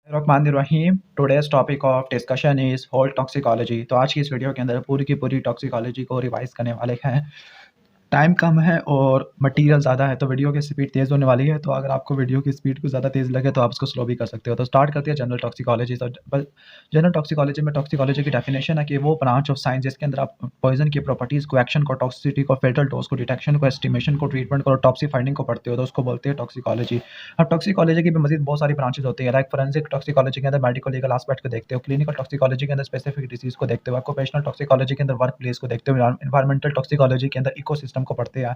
Rahim today's topic of discussion is whole toxicology. तो आज की इस वीडियो के अंदर पूरी की पूरी टॉक्सिकोलॉजी को रिवाइज करने वाले हैं। टाइम कम है और मटेरियल ज़्यादा है, तो वीडियो की स्पीड तेज़ होने वाली है। तो अगर आपको वीडियो की स्पीड को ज़्यादा तेज़ लगे तो आप उसको स्लो भी कर सकते हो। तो स्टार्ट करते हैं जनरल टॉक्सिकोलॉजी। तो जनरल टॉक्सिकोलॉजी में टॉक्सिकोलॉजी की डेफिनेशन है कि वो ब्रांच ऑफ साइंस जिसके अंदर आप पॉइजन की प्रॉपर्टीज़ को, एक्शन को, टॉक्सिसिटी को, फेटल डोज को, डिटेक्शन को, एस्टिमेशन को, ट्रीटमेंट को और टॉक्सी फाइंडिंग को पढ़ते हो तो उसको बोलते हैं टॉक्सिकोलॉजी। अब टॉक्सिकोलॉजी की भी मजीद बहुत सारी ब्रांचेज होती है। लाइक फोरेंसिक टॉक्सिकोलॉजी के अंदर मेडिकल लीगल एस्पेक्ट को देखते हो, क्लिनिकल टॉक्सिकोलॉजी के अंदर स्पेसिफिक डिसीज को देखते हो, ऑक्यूपेशनल टॉक्सिकोलॉजी के अंदर वर्क प्लेस को देखते हो, एनवायरमेंटल टॉक्सिकोलॉजी के अंदर इकोसिस्टम को पढ़ते हैं,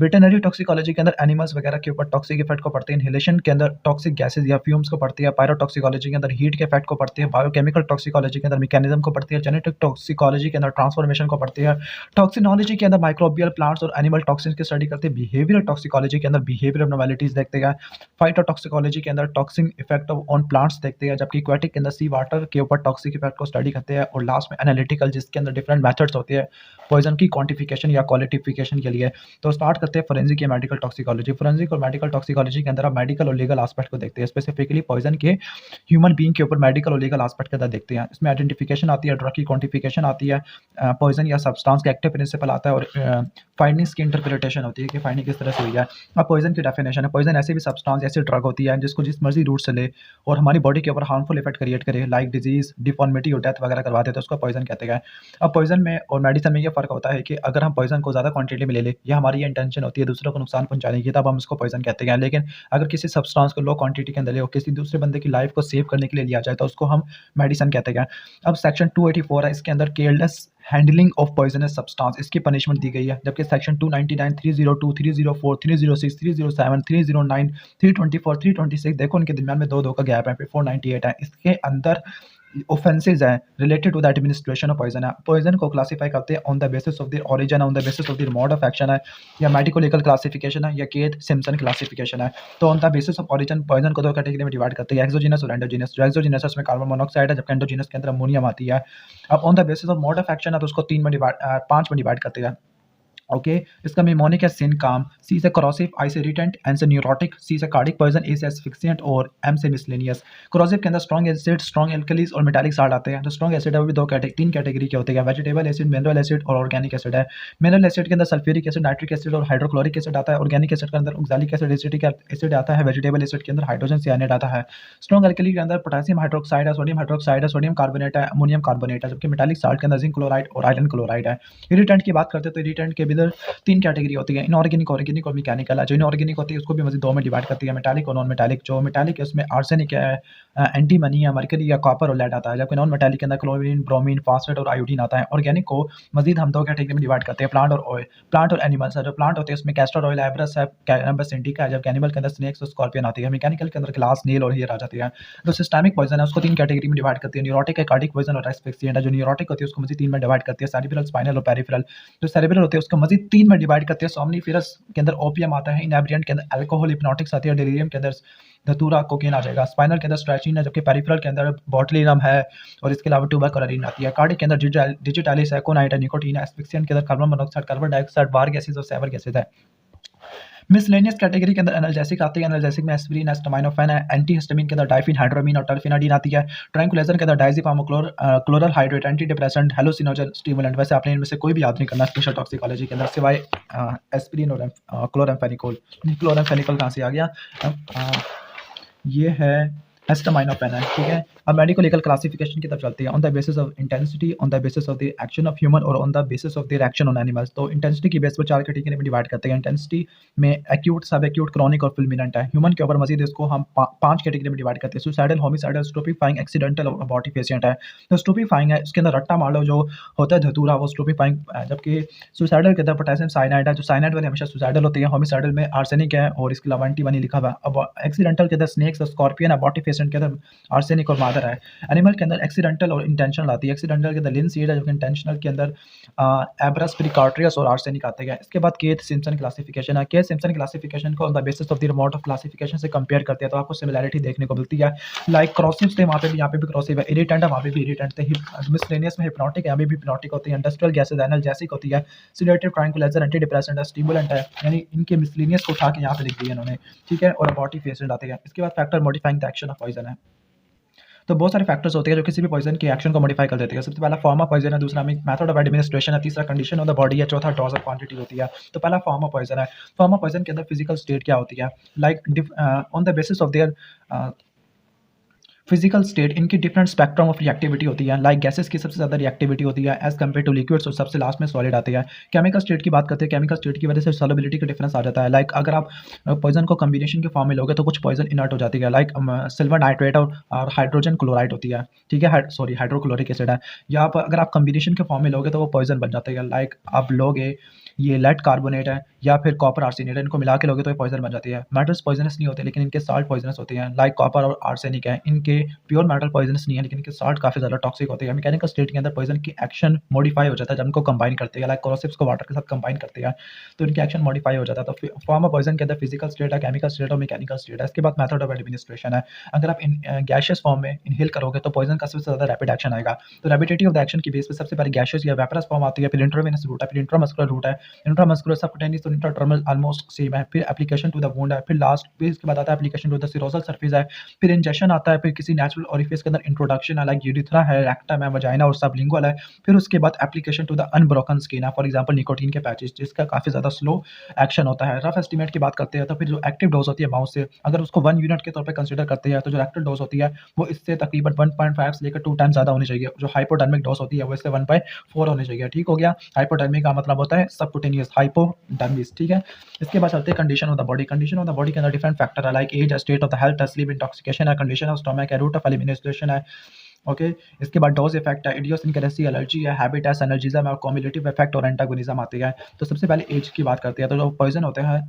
वेटरनरी टॉक्सिकोलॉजी के अंदर एनिमल्स वगैरह के ऊपर टॉक्सिक इफेक्ट को पढ़ते हैं, इनहेलेशन के अंदर टॉक्सिक गैसेज या फ्यूम्स को पढ़ती है, पायरोटॉक्सिकोलॉजी के अंदर हीट के इफेक्ट को पढ़ती है, बायोकेमिकल टॉक्सिकोलॉजी के अंदर मैकेनिज्म को पढ़ती है, जेनेटिक टॉक्सिकोलॉजी के अंदर ट्रांसफॉर्मेशन को पढ़ती है, टॉक्सिनोलॉजी के अंदर माइक्रोबियल प्लांट्स और एनिमल टॉक्सिन की स्टडी करते हैं, बिहेवियरल टॉक्सिकोलॉजी के अंदर बिहेवियर एबनॉर्मलिटीज देखते हैं, फाइटोटॉक्सिकोलॉजी के अंदर टॉक्सिन इफेक्ट ऑन प्लांट्स देखते हैं, जबकि एक्वेटिक के अंदर सी वाटर के ऊपर टॉक्सिक इफेक्ट को स्टडी करते हैं, और लास्ट में एनालिटिकल जिसके अंदर डिफरेंट मेथड्स होते हैं पॉइजन की क्वांटिफिकेशन या क्वालिफिकेशन के लिए। तो स्टार्ट करते हैं फोरेंसिक या मेडिकल टॉक्सिकोलॉजी। फोरेंसिक और मेडिकल टॉक्सिकोलॉजी के अंदर आप मेडिकल और लीगल एस्पेक्ट को देखते हैं, स्पेसिफिकली पॉइजन के ह्यूमन बीइंग के ऊपर मेडिकल और लीगल एस्पेक्ट के अंदर देखते हैं। इसमें आइडेंटिफिकेशन आती है, ड्रग की क्वांटिफिकेशन आती है, पॉइजन या सब्सटेंस का एक्टिव प्रिंसिपल आता है, और फाइंडिंग्स की इंटरप्रिटेशन होती है कि फाइंडिंग किस तरह से हुई है। अब पॉइजन की डेफिनेशन है, पॉइजन ऐसी भी सब्सटेंस, ऐसी ड्रग होती है जिसको जिस मर्जी रूट से ले और हमारी बॉडी के ऊपर हार्मफुल इफेक्ट क्रिएट करे, लाइक डिजीज, डिफॉर्मिटी और डेथ वगैरह करवा देते हैं, तो उसको पॉइजन कहते हैं। अब पॉइजन में और मेडिसिन में ये फ़र्क होता है कि अगर हम पॉइजन को ज़्यादा क्वांटिटी में ले लें या हमारी ये इंटेंशन होती है दूसरों को नुकसान पहुंचाने की, तब हम इसको पॉइजन कहते हैं। लेकिन अगर किसी सब्सटेंस को लो क्वांटिटी के अंदर ले और किसी दूसरे बंदे की लाइफ को सेव करने के लिए लिया जाए तो उसको हम मेडिसिन कहते हैं। अब सेक्शन 284 है, इसके अंदर careless handling of poisonous substance इसकी पनिशमेंट दी गई है, जबकि सेक्शन 299, 302, 304, 306, 307, 309, 324, 326 देखो उनके दरमियान में दो का गैप है, फिर 498 है, इसके अंदर ऑफेंसेज हैं related to the administration of poison है। पॉइजन को क्लासिफाई करते हैं on the basis of their origin, on the basis of their mode of action है, या मेडिको लीगल क्लासिफिकेशन है, या केथ सिम्पसन क्लासिफिकेशन है। तो on the basis of origin poison को दो कैटेगरी में डिवाइड करते हैं, एक्सोजीनस और एंडोजीनस। जो एक्सोजीनस है उसमें कार्बन मोनोऑक्साइड है, जबकि एंडोजीनस के अंदर अमोनियम आती है। अब on the basis of mode of action है तो उसको पांच में डिवाइड करते हैं। ओके, इसका मेमोनिक है सिनकाम, सी से corrosive, आई से irritant, एन से न्यूरोटिक, सी से कार्डिक पॉइजन, ए से एस्फिक्सिएंट और एम से मिसलेनियस। corrosive के अंदर स्ट्रॉन्ग एसिड, स्ट्रॉन्ग एल्कलीज और मेटालिक साल्ट आते हैं। तो स्ट्रॉन्ग एसिड है वो भी तीन कैटेगरी के होते हैं, वेजिटेबल एसिड, मिनरल एसिड और ऑर्गेनिक एसिड है। मिनरल एसिड के अंदर सल्फ्यूरिक एसिड, नाइट्रिक एसिड और हाइड्रोक्लोरिक एसिड आता है। ऑर्गेनिक एसिड के अंदर ऑक्सैलिक एसिड, एसिटिक एसिड आता है। वेजिटेबल एसिड के अंदर हाइड्रोजन साइनाइड आता है। स्ट्रॉन्ग एल्कली के अंदर पोटेशियम हाइड्रोक्साइड है, सोडियम हाइड्रोक्साइड है, सोडियम कार्बोनेट है, अमोनियम कार्बोनेट है, जबकि मेटालिक साल्ट के अंदर जिंक क्लोराइड और आयरन क्लोराइड है। इरिटेंट की बात करते हैं तो इरिटेंट के अंदर तीन कैटेगरी होती है, इनऑर्गेनिक, ऑर्गेनिक और मैकेनिकल है। जो इनऑर्गेनिक होती है उसको भी मजीद दो में डिवाइड करती है, मेटालिक और नॉन मेटालिक। जो मेटालिक है उसमें आर्सेनिक है, एंटीमनी है, मरकरी या कॉपर और लेड आता है, जबकि नॉन मेटालिक के अंदर क्लोरीन, ब्रोमीन, फास्फेट और आयोडीन आता है। ऑर्गेनिक को मजीद हम दो कैटेगरी में डिवाइड करते हैं, प्लांट और ऑयल, प्लांट और एनिमल्स है। जो प्लांट होते हैं उसमें कैस्टर ऑयल, एब्रस है, कैनबस इंडिका है, जबकि एनिमल के अंदर स्नेक्स और स्कॉर्पियन आती है। मैकेनिकल के अंदर ग्लास, नील और हेयर आ जाती है। जो सिस्टमिक पॉइजन है उसको तीन कैटेगरी में डिवाइड करती है, न्यूरोटिक है, कार्डिक पॉइजन और एस्फिक्सिएंट है। जो न्यूरोटिक होती है उसको मजीद तीन में डिवाइड करती है, सेरिब्रल, स्पाइनल और पेरिफेरल। जो सेरिब्रल होते हैं उसको मजीद तीन में डिवाइड करते हैं, सोमनीफेरस के अंदर ओपियम आता है, इनेब्रिएंट के अंदर अल्कोहल, हिप्नोटिक्स आती है, डेलिरियम के अंदर धतूरा, कोकीन आ जाएगा। स्पाइनल के अंदर स्ट्रेचिन है, जबकि पेरिफेरल के अंदर बोटुलिनम है और इसके अलावा ट्यूबरकुलिन आती है। कार्डिक के अंदर डिजिटालिस है, कोनाइट है, निकोटीन है, एस्फिक्सिएंट के अंदर कार्बन मोनोऑक्साइड, कार्बन डाइऑक्साइड, बार गैसेस और सेवर गैसेस है। मिसलेनियस कैटेगरी के अंदर एनाल्जेसिक आती है, एनाल्जेसिक में एस्पिरिन, एस्टामिनोफेन है, एंटीहिस्टामिन के अंदर डाइफिन, हाइड्रोमिन और टर्फिनाडिन आती है। ट्रैंक्विलाइजर के अंदर diazepam, chloral hydrate, antidepressant, hallucinogen, stimulant. वैसे आपने इनमें से कोई भी याद नहीं करना स्पेशल टॉक्सिकोलॉजी के अंदर, सिवाय एस्पिरिन और क्लोराम्फेनिकोल। क्लोराम्फेनिकोल कहाँ से आ गया? ये है एस्टामिनोफेन है, ठीक है। अब मेडिको लीगल क्लासिफिकेशन की तरफ चलती है, on the basis of intensity, on the basis of the action of human और on the basis of their action on animals. तो इंटेंसिटी की बेस पर चार कैटेगरी में डिवाइड करते हैं। इंटेंसिटी में एक्यूट, सब एक्यूट, क्रॉनिक और फुलमिनेंट है। ह्यूमन के ऊपर मजीद इसको हम पांच कैटेगरी में डिवाइड करते हैं, सुसाइडल, होमिसाइडल, स्टूपेफाइंग, एक्सीडेंटल और अबॉर्टिफिशिएंट है। तो स्टूपेफाइंग है, इसके अंदर रट्टा मार लो जो होता है धतूरा, वो स्टूपेफाइंग है। जबकि सुसाइडल के अंदर पोटेशियम साइनाइड है, जो साइनाइड वाले हमेशा सुसाइडल होती है। होमिसाइडल में आर्सेनिक है और इसके अलावा एंटीमनी लिखा हुआ है। अब एक्सीडेंटल के अंदर स्नेक्स और स्कॉर्पियन, अबॉर्टिफिशिएंट के अंदर आर्सेनिक और मादर है। एनिमल के अंदर एक्सीडेंटल और इंटेंशनल आती है। एक्सीडेंटल के अंदर लिनसीड है, जबकि इंटेंशनल के अंदर एब्रस, प्रिकॉर्ट्रियस और आर्सेनिक आते हैं। इसके बाद केथ सिम्पसन क्लासिफिकेशन है। केथ सिम्पसन क्लासिफिकेशन को on the basis of the remote of classification से कंपेयर करते हैं तो आपको सिमिलैरिटी देखने को मिलती है। लाइक क्रॉसिव थे, वहाँ पे भी, यहाँ पे भी क्रॉसिव है। इरिटेंट है, वहाँ पे भी इरिटेंट थे। मिसलेनियस में हिप्नोटिक है, यहाँ पे भी हिप्नोटिक होती है। इंडस्ट्रियल गैसेज एनाल्जेसिक होती है। सिडेटिव, ट्रैंक्विलाइजर, एंटी डिप्रेसेंट है, स्टिमुलेंट है। यानी इनके मिसलेनियस को उठा के यहाँ पे लिख दिया इन्होंने, ठीक है। और अबॉर्टिफिशिएंट आते हैं। इसके बाद factor modifying the action of poison है। तो बहुत सारे फैक्टर्स होते हैं जो किसी भी पॉइजन के एक्शन को मॉडिफाई कर देते हैं। सबसे पहला फॉर्म ऑफ पॉइजन है, दूसरा मेथड ऑफ एडमिनिस्ट्रेशन है, तीसरा कंडीशन ऑफ द बॉडी है, चौथा डोज और क्वांटिटी होती है। तो पहला फॉर्म ऑफ पॉइजन है। फॉर्म ऑफ पॉइजन के अंदर फिजिकल स्टेट क्या होती है, like on the basis of their physical state, इनकी डिफरेंट स्पेक्ट्रम ऑफ रिएक्टिविटी होती है। लाइक गैसेस की सबसे ज़्यादा रिएक्टिविटी होती है एज कम्पेयर टू लिक्विड्स, और सबसे लास्ट में सॉलिड आती है। केमिकल स्टेट की बात करते हैं, केमिकल स्टेट की वजह से सॉलिबिलिटी का डिफरेंस आ जाता है। लाइक अगर आप पॉइजन को कम्बिनेशन के फॉर्म में लोगे तो कुछ पॉइजन इनर्ट हो जाती है, लाइक सिल्वर नाइट्रेट और हाइड्रोजन क्लोराइड होती है, ठीक है, सॉरी हाइड्रोक्लोरिक एसिड है। या आप अगर आप कम्बिनेशन के फॉर्म में लोगे तो वो पॉइजन बन जाते हैं। लाइक आप लोगे ये लेड कार्बोनेट है या फिर कॉपर आर्सेनेट है, इनको मिला के लोगे तो ये पॉइजन बन जाती है। मेटल्स पॉइजनस नहीं होते लेकिन इनके साल्ट पॉइजनस होते हैं, लाइक कॉपर और आर्सेनिक है, इनके प्योर मेटल पॉइजनस नहीं है लेकिन इनके साल्ट काफ़ी ज़्यादा टॉक्सिक होते हैं। मैकेनिकल स्टेट के अंदर पॉइजन की एक्शन मॉडिफाई हो जाता है जब इनको कंबाइन करते हैं, लाइक कोरोसिव्स को वाटर के साथ कंबाइन करते हैं तो इनकी एक्शन मॉडिफाई हो जाता है। तो फॉर्म ऑफ पॉइजन के अंदर फिजिकल स्टेट है, केमिकल स्टेट और मैकेनिकल स्टेट है। इसके बाद मेथड ऑफ एडमिनिस्ट्रेशन है। अगर आप गैशियस फॉर्म में इनहेल करोगे तो पॉइजन का सबसे ज़्यादा रैपिड एक्शन आएगा। तो रैपिडिटी ऑफ द एक्शन की बेस पे सबसे पहले गैशियस या वेपरस फॉर्म आती है, फिर इंट्रावेनस रूट है, फिर इंट्रामस्कुलर रूट है, इंट्रामस्कुलर सबक्यूटेनियस और इंट्राडर्मल ऑलमोस्ट सेम है, फिर एप्लीकेशन टू द वुंड है, फिर लास्ट फिर इसके बाद आता है application to the serosal surface है, फिर इंजेक्शन आता है, फिर किसी नेचुरल ओरिफिस के अंदर इंट्रोडक्शन है, लाइक यूरिथ्रा है, रेक्टम है, वजाइना और सबलिंगुअल है, फिर उसके बाद application to the unbroken skin है, फॉर एग्जांपल निकोटीन के पैचेस, जिसका काफ़ी ज़्यादा स्लो एक्शन होता है। रफ एस्टीमेट की बात करते हैं तो फिर जो एक्टिव डोज होती है माउस से, अगर उसको 1 यूनिट के तौर पे कंसीडर करते हैं तो जो एक्टिव डोज होती है वो इससे तकरीबन 1.5 से लेकर 2 टाइम्स ज़्यादा होनी चाहिए। जो हाइपोडर्मिक डोज होती है वो इससे 1/4 होनी चाहिए, ठीक हो गया। हाइपोडर्मिक का मतलब होता है सबक्यूटेनियस, हाइपोडर्मिस, ठीक है। इसके बाद चलते हैं condition of the body. Condition of the body के अंदर डिफरेंट फैक्टर है, like age, state of the health, sleep, intoxication है, कंडीशन ऑफ स्टमक है, रूट ऑफ एलिमिनेशन है, ओके। इसके बाद डोज इफेक्ट है, इडियोसिंक्रेसी, एलर्जी है, हैबिट है, सिनर्जिज्म है और कम्युलेटिव इफेक्ट और एंटागोनिज्म आती है। तो सबसे पहले एज की बात करते हैं। तो जो पॉइजन होते हैं,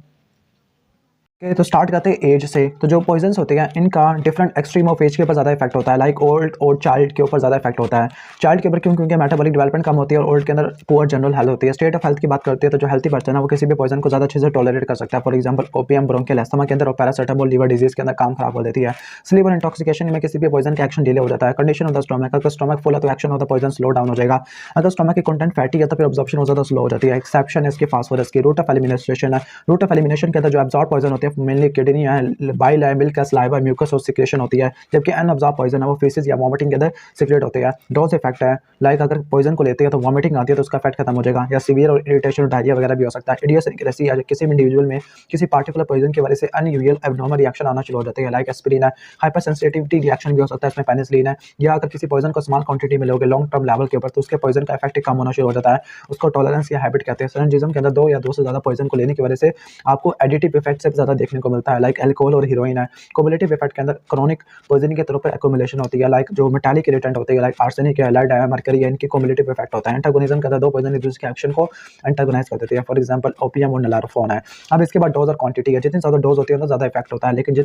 ओके, तो स्टार्ट करते हैं एज से। तो जो पॉइजन्स होते हैं इनका डिफरेंट एक्सट्रीम ऑफ एज के ऊपर ज़्यादा इफेक्ट होता है, लाइक ओल्ड और चाइल्ड के ऊपर ज़्यादा इफेक्ट होता है। चाइल्ड के ऊपर क्यों, क्योंकि मेटाबॉलिक डेवलपमेंट कम होती है और ओल्ड के अंदर पुअर जनरल हेल्थ होती है। स्टेट ऑफ हेल्थ की बात करते हैं तो जो हेल्थी पर्सन है वो किसी भी पॉइजन को ज़्यादा अच्छे से टॉलरेट कर सकता है, for example opium bronchial asthma के अंदर और पैरासिटामोल लीवर डिजीज के अंदर काम खराब कर देती है। स्लीप और इंटॉक्सिकेशन में किसी भी पॉइजन का एक्शन डिले हो जाता है। कंडीशन ऑफ द स्टमक, अगर स्टमक फुल है तो action of the poison slow down हो जाएगा। अगर स्टमक की कंटेंट फैटी है तो फिर अब्जॉर्प्शन बहुत ज़्यादा स्लो हो जाती है। एक्सेप्शन है इसकी फास्फोरस की। रूट ऑफ एलिमिनेशन है, रूट ऑफ एलिमिनेशन के अंदर जो एब्जॉर्ब पॉइजन होती है मेनली किडनी है, बाइल है, मिल्क है, सलाइवा, म्यूकस और सिक्रेशन होती है, जबकि अनअब्जॉर्ब पॉइजन है वो फेसेस या वॉमिटिंग के अंदर सिक्रेट होते हैं। डोज इफेक्ट है, लाइक अगर पॉइजन को लेते हैं तो वॉमिटिंग आती है तो उसका इफेक्ट खत्म हो जाएगा, या सीवियर और इरिटेशन और डायरिया वगैरह भी हो सकता है। इडियोसिंक्रेसी या किसी भी इंडिविजुअल में किसी पार्टिकुलर पॉइजन की वजह से अनयूजुअल एब्नॉर्मल रिएक्शन आना शुरू हो जाते हैं, लाइक एस्पिरिन है, हाइपर सेंसिटिविटी रिएक्शन भी हो सकता है, इसमें पेनिसिलिन है। या अगर किसी पॉइजन को स्मॉल क्वांटिटी में लोगे लॉन्ग टर्म लेवल के ऊपर तो उसके पॉइजन का इफेक्ट कम होना शुरू हो जाता है, उसको टॉलरेंस या हैबिट कहते हैं। सिनर्जिज्म के अंदर दो या दो से ज़्यादा पॉइजन को लेने की वजह से आपको एडिटिव इफेक्ट से ज़्यादा देखने को मिलता है, लाइक एल्कोहल और हीरोइन है। क्युमुलेटिव इफेक्ट के अंदर क्रोनिक पॉइजनिंग के तौर पर एक्यूमुलेशन होती है, लाइक जो मेटालिक इरिटेंट होते हैं लाइक आर्सेनिक है, लेड है, मरकरी है, इनकी क्युमुलेटिव इफेक्ट होता है। एंटागोनिज्म के अंदर दो पॉइजन एक दूसरे के एक्शन को एंटागोनाइज कर देते हैं, फॉर एग्जांपल ओपियम और नलारोफोन है। अब इसके बाद डोज और क्वांटिटी है, जितनी ज़्यादा डोज होती है उतना ज़्यादा इफेक्ट होता है, लेकिन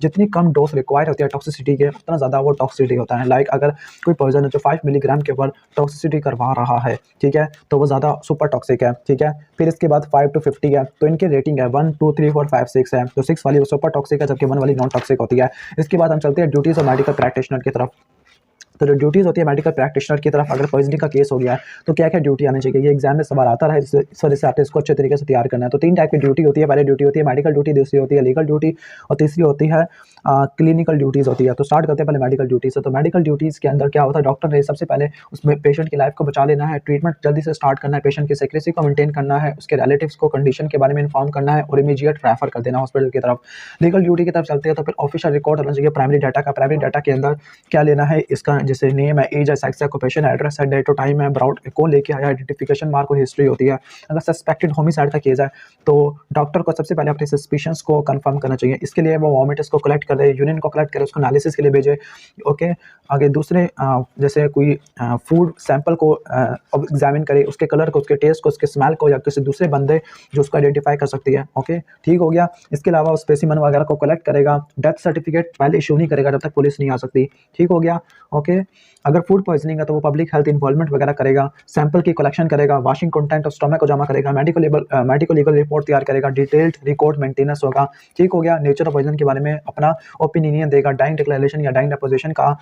जितनी कम डोज रिक्वायर होती है टॉक्सिसिटी के उतना ज़्यादा वो टॉक्सिसिटी होता है। लाइक अगर कोई पॉइजन है जो 5 मिलीग्राम के ऊपर टॉक्सिसिटी करवा रहा है, ठीक है, तो वो ज़्यादा सुपर टॉक्सिक है, ठीक है। फिर इसके बाद 5 to 50 है, तो इनकी रेटिंग है 1 2 3 4 5 6 है, तो 6 वाली वो सुपर टॉक्सिक है जबकि 1 वाली नॉन टॉक्सिक होती है। इसके बाद हम चलते हैं ड्यूटीज और मेडिकल प्रैक्टिशनर की तरफ। तो जो ड्यूटीज़ होती है मेडिकल प्रैक्टिशनर की तरफ, अगर पॉइजनिंग का केस हो गया है तो क्या क्या ड्यूटी आनी चाहिए, ये एग्जाम में सवाल आता है, इस वजह से आपको इसको अच्छे तरीके से तैयार करना है। तो 3 टाइप की ड्यूटी होती है। पहले ड्यूटी होती है मेडिकल ड्यूटी, दूसरी होती है लीगल ड्यूटी और तीसरी होती है क्लिनिकल ड्यूटीज़ होती है। तो स्टार्ट करते हैं पहले मेडिकल ड्यूटी से। तो मेडिकल ड्यूटीज़ के अंदर क्या होता है, डॉक्टर ने सबसे पहले उसमें पेशेंट की लाइफ को बचा लेना है, ट्रीटमेंट जल्दी से स्टार्ट करना है, पेशेंट की सेक्रेसी को मेंटेन करना है, उसके रिलेटिव्स को कंडीशन के बारे में इन्फॉर्म करना है और इमीडिएट रेफर कर देना हॉस्पिटल की तरफ। लीगल ड्यूटी की तरफ चलते हैं तो फिर ऑफिशियल रिकॉर्ड होना चाहिए प्राइमरी डाटा का। प्राइमरी डाटा के अंदर क्या लेना है, इसका जैसे नेम है, एज है, सेक्स है, ऑक्यूपेशन, एड्रेस है, डेट और टाइम है, ब्राउड कौन लेके आया, आइडेंटिफिकेशन मार्क और हिस्ट्री होती है। अगर सस्पेक्टेड होमिसाइड का केस है तो डॉक्टर को सबसे पहले अपने सस्पिशंस को कंफर्म करना चाहिए। इसके लिए वो वॉमिटस को कलेक्ट करे, यूरिन को कलेक्ट करे, उसको एनालिसिस के लिए भेजे, ओके। आगे दूसरे जैसे कोई फूड सैंपल को एग्जामिन करे, उसके कलर को, उसके टेस्ट को, उसके स्मेल को, या किसी दूसरे बंदे जो उसको आइडेंटिफाई कर सकती है, ओके, ठीक हो गया। इसके अलावा उस स्पेसिमन वगैरह को कलेक्ट करेगा, डेथ सर्टिफिकेट पहले इशू नहीं करेगा जब तक पुलिस नहीं आ सकती, ठीक हो गया, ओके। अगर फूड पॉइजनिंग है तो वो पब्लिक हेल्थ इन्वॉल्वमेंट वगैरह करेगा, सैंपल की कलेक्शन करेगा, वाशिंग कंटेंट ऑफ स्टमक को जमा करेगा, मेडिकल लीगल रिपोर्ट तैयार करेगा, डिटेल्ड रिकॉर्ड मेंटेनेंस होगा, ठीक हो गया। नेचर ऑफ पॉइजन के बारे में अपना ओपिनियन देगा, डाइंग डिक्लेरेशन या डाइंग डेपोजिशन का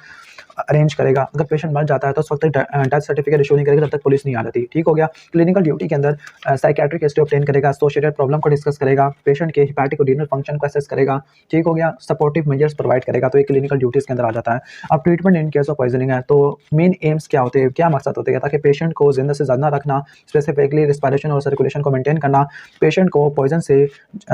अरेंज करेगा। अगर पेशेंट मर जाता है तो उस वक्त डेथ सर्टिफिकेट इशू नहीं करेगा जब तक पुलिस नहीं आ जाती। ठीक हो गया। क्लिनिकल ड्यूटी के अंदर साइकेट्रिक हिस्ट्री ऑब्टेन करेगा, एसोसिएटेड प्रॉब्लम को डिस्कस करेगा, पेशेंट के हेपेटिक और रीनल फंक्शन को असेस करेगा। ठीक हो गया। सपोर्टिव मेजर्स प्रोवाइड करेगा। तो ये क्लिनिकल ड्यूटीज के अंदर आ जाता है। अब treatment in case of poisoning है तो मेन एम्स क्या होते हैं, क्या मकसद होते हैं, ताकि पेशेंट को जिंदा से ज़्यादा रखना, स्पेसिफिकली रिस्पायरेशन और सर्कुलेशन को मेंटेन करना, पेशेंट को पॉइजन से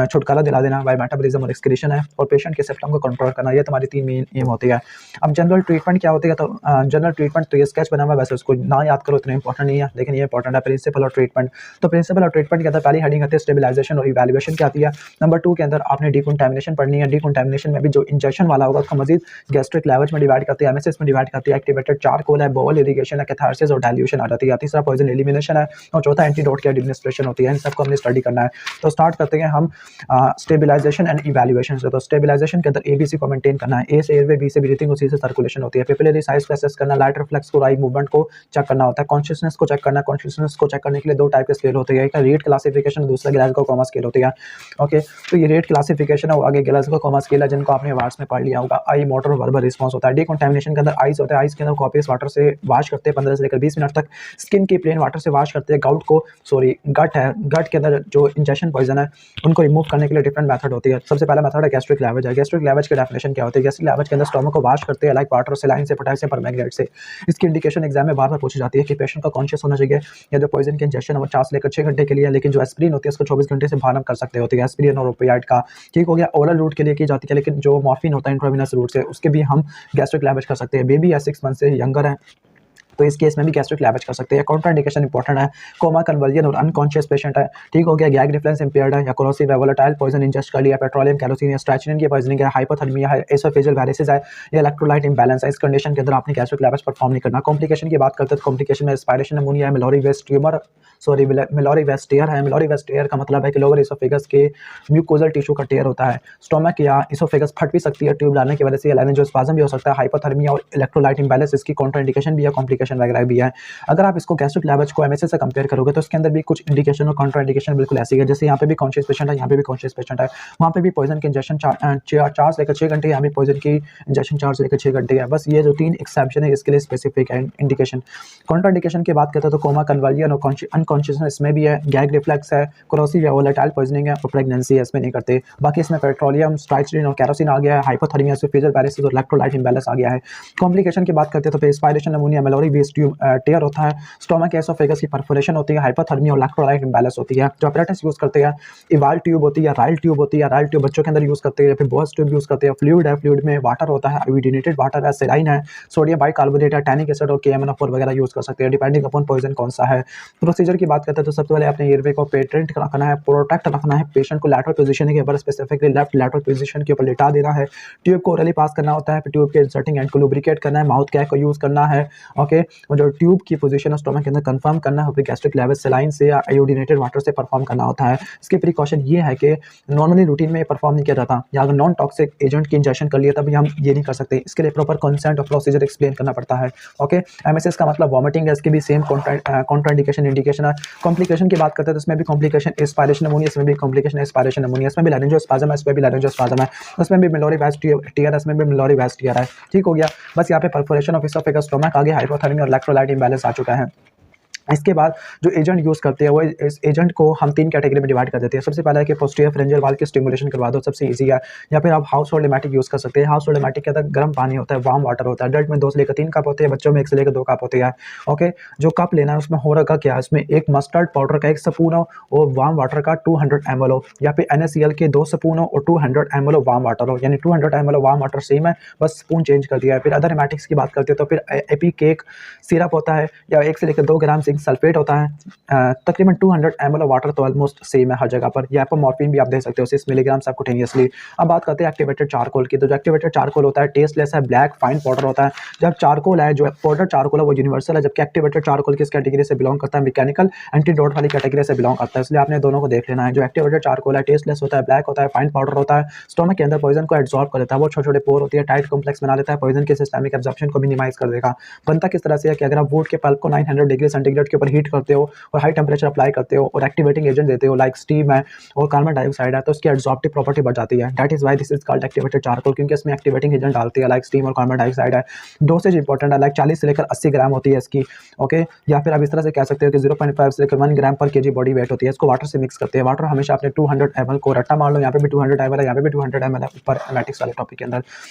छुटकारा दिला देना बाय मेटाबॉलिज्म और एक्सक्रीशन है, और पेशेंट के सिम्पटम को कंट्रोल करना। ये तुम्हारी 3 मेन एम होती है। अब जनरल ट्रीटमेंट क्या होती है, तो जनरल ट्रीटमेंट तो ये स्केच बना हुआ है, वैसे उसको ना याद करो, इतना इंपॉर्टेंट नहीं है, लेकिन ये इंपॉर्टेंट है। प्रिंसिपल और ट्रीटमेंट, तो प्रिंसिपल और ट्रीटमेंट के अंदर पहली हेडिंग आती है स्टेबलाइजेशन और इवैल्यूएशन की आती है। नंबर 2 के अंदर आपने डिकंटामिनेशन पढ़नी है। डिकंटामिनेशन में भी जो इंजेक्शन वाला होगा उसको मजीद गैस्ट्रिक लेवज में डिवाइड करते हैं, एमएसएस में डिवाइड करते हैं, एक्टिवेटेड चारकोल है, बोवल इरिगेशन है, कैथारसिस और डाइल्यूशन आ जाती है। तीसरा पॉइजन एलिमिनेशन है और चौथा एंटीडोट की एडमिनिस्ट्रेशन होती है। इन सबको हमने स्टडी करना है। तो स्टार्ट करते हैं हम स्टेबलाइजेशन एंड इवैल्यूएशन से। तो स्टेबलाइजेशन के अंदर एबीसी को मेंटेन करना है। ए से एयरवे, बी से ब्रीथिंग और सी से सर्कुलेशन होती है। पिपिलरी साइज को असेस करना, लाइट रिफ्लेक्स को, आई मूवमेंट को चेक करना होता है। कॉन्शियसनेस को चेक करना, कॉन्शियसनेस को चेक करने के लिए 2 टाइप के स्केल होते हैं, एक रेट क्लासिफिकेशन, दूसरा ग्लासगो कोमा स्केल होती है। ओके, तो ये रेट क्लासिफिकेशन है, वो आगे ग्लासगो कोमा स्केल है, जिनको आपने वार्ड्स में पढ़ लिया होगा। आई मोटर और वर्बल रिस्पांस होता है। डिकंटामिनेशन के अंदर आइस होता है। आइस के अंदर कॉपियस वाटर से वॉश करते हैं 15 से लेकर 20 मिनट तक। स्किन की प्लेन वाटर से वॉश करते हैं। गाउट को गट है, गट के अंदर जो इंजेक्शन पॉइजन है उनको रिमूव करने के लिए डिफरेंट मेथड होती है। सबसे पहला मेथड है गैस्ट्रिक लेवज है। गैस्ट्रिक लेवज की डेफिनेशन क्या होती है, गैस्ट्रिक लेवज के अंदर स्टोमक को वॉश करते हैं लाइक वाटर, सेलाइन से, पोटेशियम परमैंगनेट से। इसकी इंडिकेशन एग्जाम में बार बार पूछी जाती है कि पेशेंट का कॉन्शियस होना चाहिए, या जो पॉइजन के इंजेक्शन है वो 4 से लेकर 6 घंटे के लिए, लेकिन जो एस्पिरिन होती है उसको 24 घंटे से बाहर हम कर सकते होते हैं, एस्पिरिन और ओपियाइड का। ठीक हो गया। ओरल रूट के लिए की जाती है, लेकिन जो मॉर्फिन होता है इंट्रावेनस रूट से, उसके भी हम गैस्ट्रिक लेवज कर सकते हैं। बेबी या 6 मंथ से यंगर है तो इस केस में भी गैस्ट्रिक लेवज कर सकते हैं। कॉन्ट्राइंडिकेशन इंपॉर्टेंट है। कोमा, कन्वर्जन और अनकॉन्शियस पेशेंट है। ठीक हो गया। गैग रिफ्लेक्स इंपेयर्ड है, या कोरोसिव है, वोलेटाइल पॉइजन इंजेस्ट कर लिया, पेट्रोलियम, केरोसिन या स्ट्राइचिनिन की पॉइजनिंग है, हाइपोथर्मिया है, एसोफेजियल वेरिसेस है, या इलेक्ट्रोलाइट इंबैलेंस है। इस कंडीशन के अंदर आपने गैस्ट्रिक लेवज परफॉर्म नहीं करना। कॉम्प्लिकेशन की बात करते हैं तो कॉम्प्लिकेशन में एस्पायरेशन निमोनिया है, मिलोरी वेस्ट ट्यूमर, मिलोरी वेस्ट टेयर है। मिलोरी वेस्ट टेयर का मतलब है कि लोअर इसोफेगस के म्यूकोजल टिश्यू का टेयर होता है। स्टोमक या इसोफेगस फट भी सकती है ट्यूब डालने की वजह से, लारिंजोस्पाज्म भी हो सकता है, हाइपोथर्मिया और इलेक्ट्रोलाइट इंबैलेंस इसकी कॉन्ट्राइंडिकेशन भी है, कॉम्प्लिकेशन वगैरह भी है। अगर आप इसको गैस्ट्रिक लेवज को एमएसए से कंपेयर करोगे तो इसके अंदर भी कुछ इंडिकेशन और कॉन्ट्राइंडिकेशन बिल्कुल ऐसी है, जैसे यहाँ पे भी कॉन्शियस पेशेंट है, यहाँ पे भी कॉन्शियस पेशेंट है, वहाँ पे भी पॉइजन के इंजेक्शन 4 से लेकर 6 घंटे, यहाँ भी पॉइजन की इंजेक्शन 4 से लेकर 6 घंटे है। बस ये जो 3 एक्सेप्शन है इसके लिए स्पेसिफिक है इंडिकेशन। कॉन्ट्राइंडिकेशन की बात करते हैं तो कोमा, कन्वर्जन और अनकॉन्शियसनेस में भी है, गैग रिफ्लेक्स है, कोरोसिव या वोलेटाइल पॉइजनिंग है और प्रेगनेंसी है, इसमें नहीं करते। बाकी इसमें पेट्रोलियम, स्ट्राइचिनिन और केरोसिन आ गया है, हाइपोथर्मिया, एसोफेजियल वेरिसेस और इलेक्ट्रोलाइट इंबैलेंस आ गया है। कॉम्प्लिकेशन की बात करते हैं तो एस्पायरेशन निमोनिया, मिलोरी वेस्ट टेयर होता है, स्टोमक एसोफेगस की परफोरेशन होती है, हाइपोथर्मिया और इलेक्ट्रोलाइट इंबैलेंस होती है। जो अपरेटस यूज करते हैं, इवाल ट्यूब होती है, राइल ट्यूब होती है, राइल ट्यूब बच्चों के अंदर यूज करते हैं, फिर बॉस ट्यूब यूज करते हैं। फ्लूइड है, फ्लूइड में वाटर होता है, आयोडीनेटेड वाटर है, सेलाइन है, सोडियम बाइकार्बोनेट है, टैनिक एसिड और KMnO4 वगैरह यूज कर सकते हैं, डिपेंडिंग अपॉन पॉइजन कौन सा है। प्रोसीजर की बात करते हैं तो सबसे पहले अपने एयरवे को पेटेंट रखना है, प्रोटेक्ट रखना है, पेशेंट को लैटरल पोजीशन के ऊपर, स्पेसिफिकली लेफ्ट लैटरल पोजीशन के ऊपर लिटा देना है, ट्यूब को ओरली पास करना होता है, फिर ट्यूब के इंसर्टिंग एंड को लुब्रिकेट करना है, माउथ कैप को यूज करना है। ओके, और जो ट्यूब की पोजीशन है स्टोमक के अंदर कंफर्म करना है, फिर गैस्ट्रिक लेवज सेलाइन से या आयोडीनेटेड वाटर से परफॉर्म करना होता है। इसके प्रिकॉशन ये है कि नॉर्मली रूटीन में परफॉर्म नहीं किया जाता, या अगर नॉन टॉक्सिक एजेंट की इंजेक्शन कर लिया तब हम ये नहीं कर सकते, इसके लिए प्रॉपर कंसेंट और प्रोसीजर एक्सप्लेन करना पड़ता है। ओके, एमएसएस का मतलब वॉमिटिंग है, इसके भी सेम कॉन्ट्राइंडिकेशन इंडिकेशन है। कॉम्प्लिकेशन की बात करते हैं तो इसमें भी कॉम्प्लिकेशन एस्पायरेशन निमोनिया, इसमें भी कॉम्प्लिकेशन एस्पायरेशन निमोनिया, इसमें भी लारिंजोस्पाज्म है, इसमें भी लारिंजोस्पाज्म है, उसमें भी मिलोरी वेस्ट टेयर है, इसमें भी मिलोरी वेस्ट टेयर है। ठीक हो गया। बस यहाँ पे परफोरेशन ऑफ इसोफेगस, स्टोमक आगे, हाइपोथर्मिया और इलेक्ट्रोलाइट इंबैलेंस आ चुका है। इसके बाद जो एजेंट यूज़ करते हैं वो इस एजेंट को हम 3 कैटेगरी में डिवाइड कर देते हैं। सबसे पहला है कि पोस्टीरियर फेरेंजियल वाल की स्टिमुलेशन करवा दो, सबसे इजी है। या फिर आप हाउस होल्ड लिमेटिक यूज़ कर सकते हैं। हाउस होल्ड लिमेटिक के अंदर गर्म पानी होता है, वार्म वाटर होता है। अडल्ट में 2 से लेकर 3 कप होते हैं, बच्चों में 1 से लेकर 2 कप होते हैं। ओके, जो कप लेना है उसमें हो रखा क्या है, इसमें एक मस्टर्ड पाउडर का 1 स्पून हो और वार्म वाटर का 200 ml हो, या फिर NaCl के 2 स्पून हो और 200 ml वार्म वाटर हो, यानी 200 ml वार्म वाटर सेम है, बस स्पून चेंज कर दिया है। फिर अदर लिमेटिक्स की बात करते हैं तो फिर एपी केक सिरप होता है, या 1 से लेकर 2 ग्राम जिंक सल्फेट होता है। तकरीबन 200 ml वाटर तो ऑलमोस्ट सेम है हर जगह पर। या पर मॉर्फिन भी आप दे सकते हो 6 मिलीग्राम सबकुटेनियसली। अब बात करते हैं एक्टिवेटेड चारकोल की। तो जो एक्टिवेटेड चारकोल होता है टेस्टलेस है, ब्लैक फाइन पाउडर होता है। जब चारकोल है, जो पाउडर चारकोल है वो यूनिवर्सल है, जबकि एक्टिवेटेड चारकोल किस कैटेगरी से बिलोंग करता है, मैकेनिकल एंटीडोट वाली कैटेगरी से बिलोंग करता है, इसलिए आपने दोनों को देख लेना है। जो एक्टिवेटेड चारकोल है टेस्टलेस होता है, ब्लैक होता है, फाइन पाउडर होता है, स्टोमक के अंदर पॉइजन को एब्जॉर्ब कर लेता है, वो छोटे छोटे पोर होती है, टाइट कॉम्प्लेक्स बना लेता है, पॉइजन के सिस्टमिक एब्जॉर्प्शन को मिनिमाइज कर देगा। बनता किस तरह से है कि अगर आप वुड के पल्प को 900 डिग्री सेंटीग्रेड सब्सट्रेट के ऊपर हीट करते हो और हाई टेम्परेचर अप्लाई करते हो और एक्टिवेटिंग एजेंट देते हो लाइक स्टीम है और कार्बन डाइऑक्साइड है, तो उसकी एब्जॉर्प्टिव प्रॉपर्टी बढ़ जाती है। That is why this is called activated charcoal, क्योंकि इसमें एक्टिवेटिंग एजेंट डालती है लाइक स्टीम और कार्बन डाइऑक्साइड है। डोसेज इंपॉर्टेंट है, लाइक 40 से लेकर 80 ग्राम होती है इसकी, ओके। या फिर आप इस तरह से कह सकते हो कि 0.5 से लेकर 1 ग्राम पर केजी बॉडी वेट होती है। इसको वाटर से मिक्स करते हैं। वाटर हमेशा आपने 200 ml को रट्टा मार लो, यहाँ पे भी 200 ml है, यहाँ पे भी 200 ml है ऊपर एमेटिक्स वाले टॉपिक के अंदर।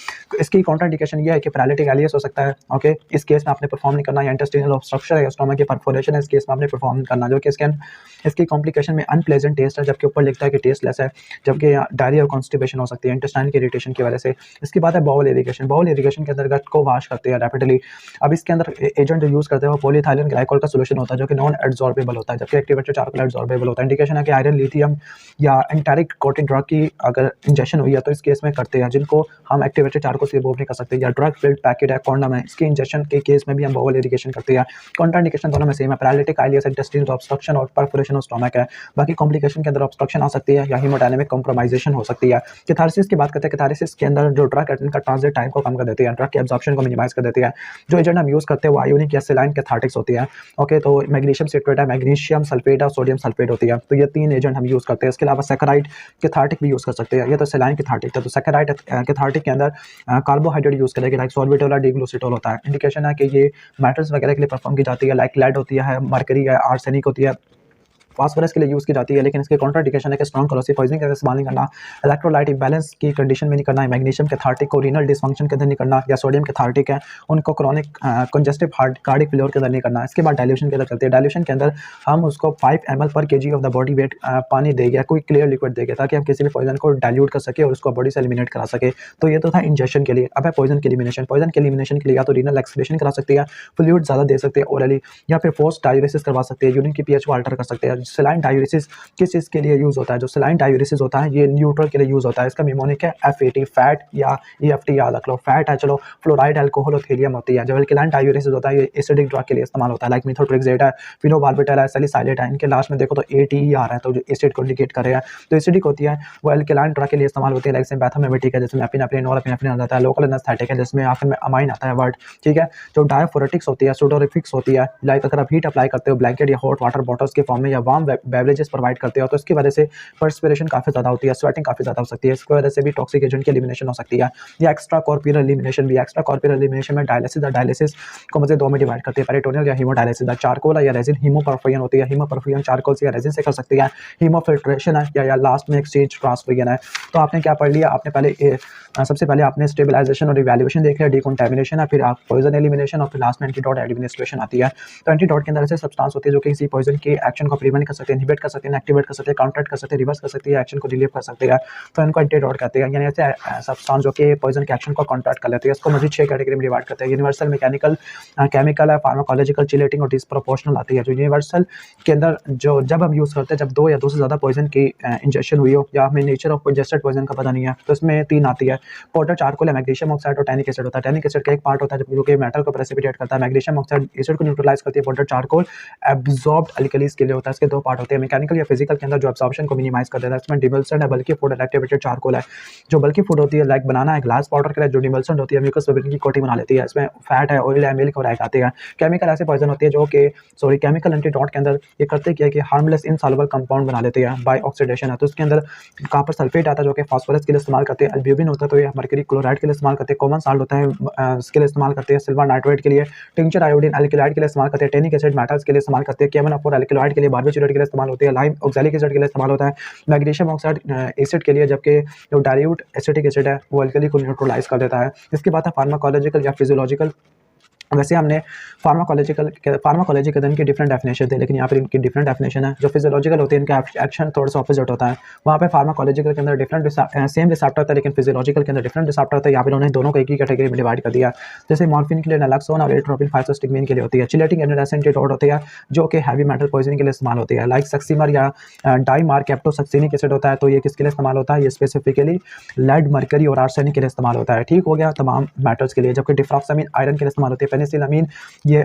तो इसकी काउंटर इंडिकेशन ये है कि पैरालिटिक एलियस हो सकता है, ओके। इस केस में आपने परफॉर्म नहीं करना, या इंटेस्टिनल ऑब्स्ट्रक्शन है, स्टोमक की परफोरेशन है, इस केस में आपने परफॉर्म नहीं करना, जो कि इसकी कॉम्प्लिकेशन में अनप्लेजेंट टेस्ट है, जबकि ऊपर लिखता है कि टेस्टलेस है, जबकि डायरिया और कॉन्स्टिपेशन हो सकती है इंटेस्टाइन की इरिटेशन की वजह से। इसकी बात है बाउल इरिगेशन। बाउल इरिगेशन के अंदर गट को वाश करते हैं रैपिडली। अब इसके अंदर एजेंट जो यूज़ करते हैं वो पॉलीइथाइलिन ग्लाइकोल का सोल्यूशन होता है, जो कि नॉन एड्सॉर्बेबल होता है, जबकि एक्टिवेटेड चारकोल एड्सॉर्बेबल होता है। इंडिकेशन है कि आयरन, लिथियम या एंटेरिक कोटेड ड्रग की अगर इंजेक्शन हुई है तो इस केस में करते हैं, जिनको हम एक्टिवेटेड चारकोल से रिमूव नहीं कर सकते। या ड्रग फिल्ड पैकेट है, कॉन्डम है, इसकी इंजेक्शन के केस में भी हम बाउल इरिगेशन करते हैं। काउंटर इंडिकेशन दोनों में सेम है, पैरालिटिक एलियस, इंटेस्टाइनल ऑब्स्ट्रक्शन और परफोरेशन ऑफ स्टोमक है। बाकी कॉम्प्लिकेशन के अंदर ऑब्स्ट्रक्शन आ सकती है या हीमोडायनेमिक कॉम्प्रोमाइजेशन हो सकती है। कैथारसिस की बात करते हैं, कैथारसिस के अंदर जो ड्रग एटन का ट्रांजिट टाइम को कम कर देती है, ड्रग के एब्जॉर्प्शन को मिनिमाइज कर देती है। जो एजेंट हम यूज़ करते हैं वो आयोनिक या सलाइन कैथार्टिक्स होती है, ओके। तो मैग्नीशियम सिट्रेट है, मैग्नीशियम सल्फेट और सोडियम सल्फेट होती है। तो ये 3 एजेंट हम यूज़ करते हैं। इसके अलावा सैकराइड कैथार्टिक भी यूज़ कर सकते हैं। ये तो सलाइन कैथार्टिक था, तो सैकराइड कैथार्टिक के अंदर कार्बोहाइड्रेट यूज़ करेंगे, लाइक सॉर्बिटोल और डिग्लूसिटोल होता है। इंडिकेशन है कि ये मेटल्स वगैरह के लिए परफॉर्म की जाती है, लाइक लेड होती है, मरकरी है, आर्सेनिक होती है, फास्फोरस के लिए यूज़ की जाती है। लेकिन इसके कॉन्ट्राडिकेशन है कि स्ट्रॉन्ग कोरोसिव पॉइजनिंग का इस्तेमाल नहीं करना, इलेक्ट्रोलाइट इम्बैलेंस की कंडीशन में नहीं करना, मैग्नीशियम कैथार्टिक को रीनल डिसफंक्शन के अंदर नहीं करना, या सोडियम कैथार्टिक है उनको chronic congestive heart cardiac failure के अंदर नहीं करना। इसके बाद डाइल्यूशन के अंदर चलते हैं। डाइल्यूशन के अंदर हम उसको 5 ml पर kg of the body weight पानी देंगे, कोई क्लियर लिक्विड देंगे, ताकि हम किसी भी पॉइजन को डाइल्यूट कर सके और उसको बॉडी से एलिमिनेट करा सके। तो ये तो था इंजेक्शन के लिए। अब है पॉइजन के एलिमिनेशन। पॉइजन के एलिमिनेशन के लिए या तो रीनल एक्सक्रीशन करा सकती है, फ्लूइड ज़्यादा दे सकते हैं ओरली, या फिर फोर्स डायूरेसिस करवा सकते हैं, यूरिन की पीएच को अल्टर कर सकते हैं। सलाइन डायूरेसिस किस चीज़ के लिए यूज़ होता है? जो सलाइन डायूरेसिस होता है ये न्यूट्रल के लिए यूज़ होता है। इसका निमोनिक है F80 फैट या EFT याद रख लो। फैट है चलो, फ्लोराइड, अल्कोहल और थीलियम होती है। जब एल्कलाइन डायूरेसिस होता है ये एसिडिक ड्रग के लिए इस्तेमाल होता है, लाइक मिथोट्रिक्सेट है, फिनोबार्बिटल है, सैलिसाइलेट है। इनके लास्ट में देखो तो ATE आ रहा है, तो जो एसिड को इंडिकेट कर रहा है, तो एसिडिक होती है वो एल्कलाइन ड्रग के लिए इस्तेमाल होती है, लाइक सिम्पैथोमिमेटिक है जिसमें एपिनेफ्रिन और एपिनेफ्रिन आ जाता है, लोकल एनेस्थेटिक है जिसमें आखिर में अमाइन आता है वर्ड, ठीक है। जो डायोफोरेटिक्स होती है, सूडोरिफिक्स होती है, लाइक अगर आप हीट अप्लाई करते हो ब्लैंकेट या हॉट वाटर बॉटल्स के फॉर्म में या वार्म बेवरेजेस प्रोवाइड करते हो, तो इसकी वजह से पर्सपिरेशन काफ़ी ज़्यादा होती है, स्वेटिंग काफ़ी ज़्यादा हो सकती है। इसकी वजह से भी टॉक्सिक एजेंट की एलिमिनेशन हो सकती है। या एक्स्ट्रा कॉर्पोरल एलिमिनेशन भी। एक्स्ट्रा कॉर्पोरल एलिमिनेशन में डायलिसिस को मुझे 2 में डिवाइड करते हैं, पेरिटोनियल या हीमोडायलिसिस। चारकोल या रेजिन हीमोपरफ्यूजन होती है, हीमोपरफ्यूजन चारकोल से या रेजिन से कर सकती है। हीमोफिल्ट्रेशन है या लास्ट में एक्सचेंज ट्रांसफ्यूजन है। तो आपने क्या पढ़ लिया? आपने पहले सबसे पहले आपने स्टेबलाइजेशन और इवैल्यूएशन देख लिया, डिकॉन्टामिनेशन है, फिर आप पॉइजन एलिमिनेशन और फिर लास्ट में एंटीडोट एडमिनिस्ट्रेशन आती है। तो एंटीडोट के अंदर ऐसे सब्सटेंस होती है जो कि किसी पॉइजन के एक्शन को प्रिवेंट कर सकते हैं, इनहिबिट कर सकते हैं, एक्टिवेट कर सकते हैं, काउंटर कर सकते हैं, रिवर्स कर सकते हैं, एक्शन को डिलीव कर सकते हैं। तो इनको एंटीडोट कहते हैं। यानी ऐसे सब्सटेंस जो कि पॉइजन के एक्शन को कॉन्ट्रैक्ट कर लेते हैं। इसको मजीद 6 कैटेगरी में डिवाइड करते हैं। यूनिवर्सल, मैकेनिकल, केमिकल है, फार्माकोलॉजिकल, चिलेटिंग और डिस्प्रोपोर्शनल आती है। जो यूनिवर्सल के अंदर जो जब हम यूज़ करते हैं, जब 2 या 2 से ज़्यादा पॉइजन की इंजेक्शन हुई हो या हमें नेचर ऑफ इंजेस्टेड पॉइजन का पता नहीं है, तो इसमें 3 आती है। पाउडर चारकोल है, मैग्नीशियम ऑक्साइड और टैनिक एसिड होता है। टैनिक एसिड का एक पार्ट होता है जो कि मेटल को प्रेसिपिटेट करता है। मैग्नीशियम ऑक्साइड एसिड को न्यूट्रलाइज करती है। पाउडर चारकोल एब्जॉर्ब्ड एल्कलीज के लिए होता है। इसके 2 पार्ट होते हैं, मैकेनिकल या फिजिकल के अंदर जो एब्जॉर्प्शन को मिनिमाइज कर देता है। इसमें डिमल्सन है, बल्कि फूड एक्टिवेटेड चारकोल है। जो बल्कि फूड होती है लाइक बनाना है, ग्लास पाउडर के लिए जो डिमल्सन होती है म्यूकस मेम्ब्रेन की कोटिंग बना लेती है। इसमें फैट है, ऑयल है, मिल्क और एग आते हैं। केमिकल ऐसे पॉइजन होती है जो कि केमिकल एंटीडोट के अंदर ये करते क्या है कि हार्मलेस इनसॉल्युबल कंपाउंड बना लेते हैं बाय ऑक्सीडेशन है। तो उसके अंदर कॉपर सल्फेट आता है जो कि फास्फोरस के लिए इस्तेमाल करते हैं। अल्ब्यूमिन होता है तो ये मर्करी क्लोराइड के लिए इस्तेमाल करते हैं। कॉमन साल्ट होता है इसके लिए इस्तेमाल करते हैं। सिल्वर नाइट्रेट के लिए, टिंचर आयोडीन एल्कलाइड के लिए इस्तेमाल करते हैं। टैनिक एसिड मेटल्स के लिए इस्तेमाल करते हैं। केमन एल्कलाइड के लिए, बार्बिचुरेट के लिए इस्तेमाल होती है। लाइम ऑक्सैलिक एसिड के लिए इस्तेमाल होता है। मैग्नीशियम ऑक्साइड एसिड के लिए, जबकि जो डाइल्यूट एसिटिक एसिड है वो अल्कली को न्यूट्रलाइज कर देता है। इसके बाद है फार्माकोलॉजिकल या फिजियोलॉजिकल। वैसे हमने फार्माकोलॉजी के दिन की डिफरेंट डेफिनेशन थे, लेकिन यहाँ पर इनकी डिफरेंट डेफिनेशन है। जो फिजियोलॉजिकल होती है इनका एक्शन थोड़ा सा ऑपोजिट होता है। वहाँ पे फार्माकोलॉजिकल के अंदर डिफरेंट सेम रिसेप्टर होता है, लेकिन फिजियोलॉजिकल के अंदर डिफरेंट रिसेप्टर होता है। यहाँ पे उन्होंने दोनों को एक ही कैटेगरी में डिवाइड कर दिया। जैसे मॉर्फिन के लिए नैलक्सोन और एट्रोपिन 5-स्टिग्मिन के लिए होती है। चिलेटिंग एंटीडोट होती है जो कि हैवी मेटल पॉइजनिंग के लिए इस्तेमाल होती है, लाइक सक्सीमर या डाईमार कैप्टोसक्सिनिक एसिड होता है। तो ये किसके लिए इस्तेमाल होता है? ये स्पेसिफिकली लेड, मरकरी और आर्सेनिक के लिए इस्तेमाल होता है। ठीक हो गया तमाम मैटर्स के लिए। जबकि डिफ्रॉक्सामिन आयरन के लिए इस्तेमाल होती है। पेनिसिलामीन ये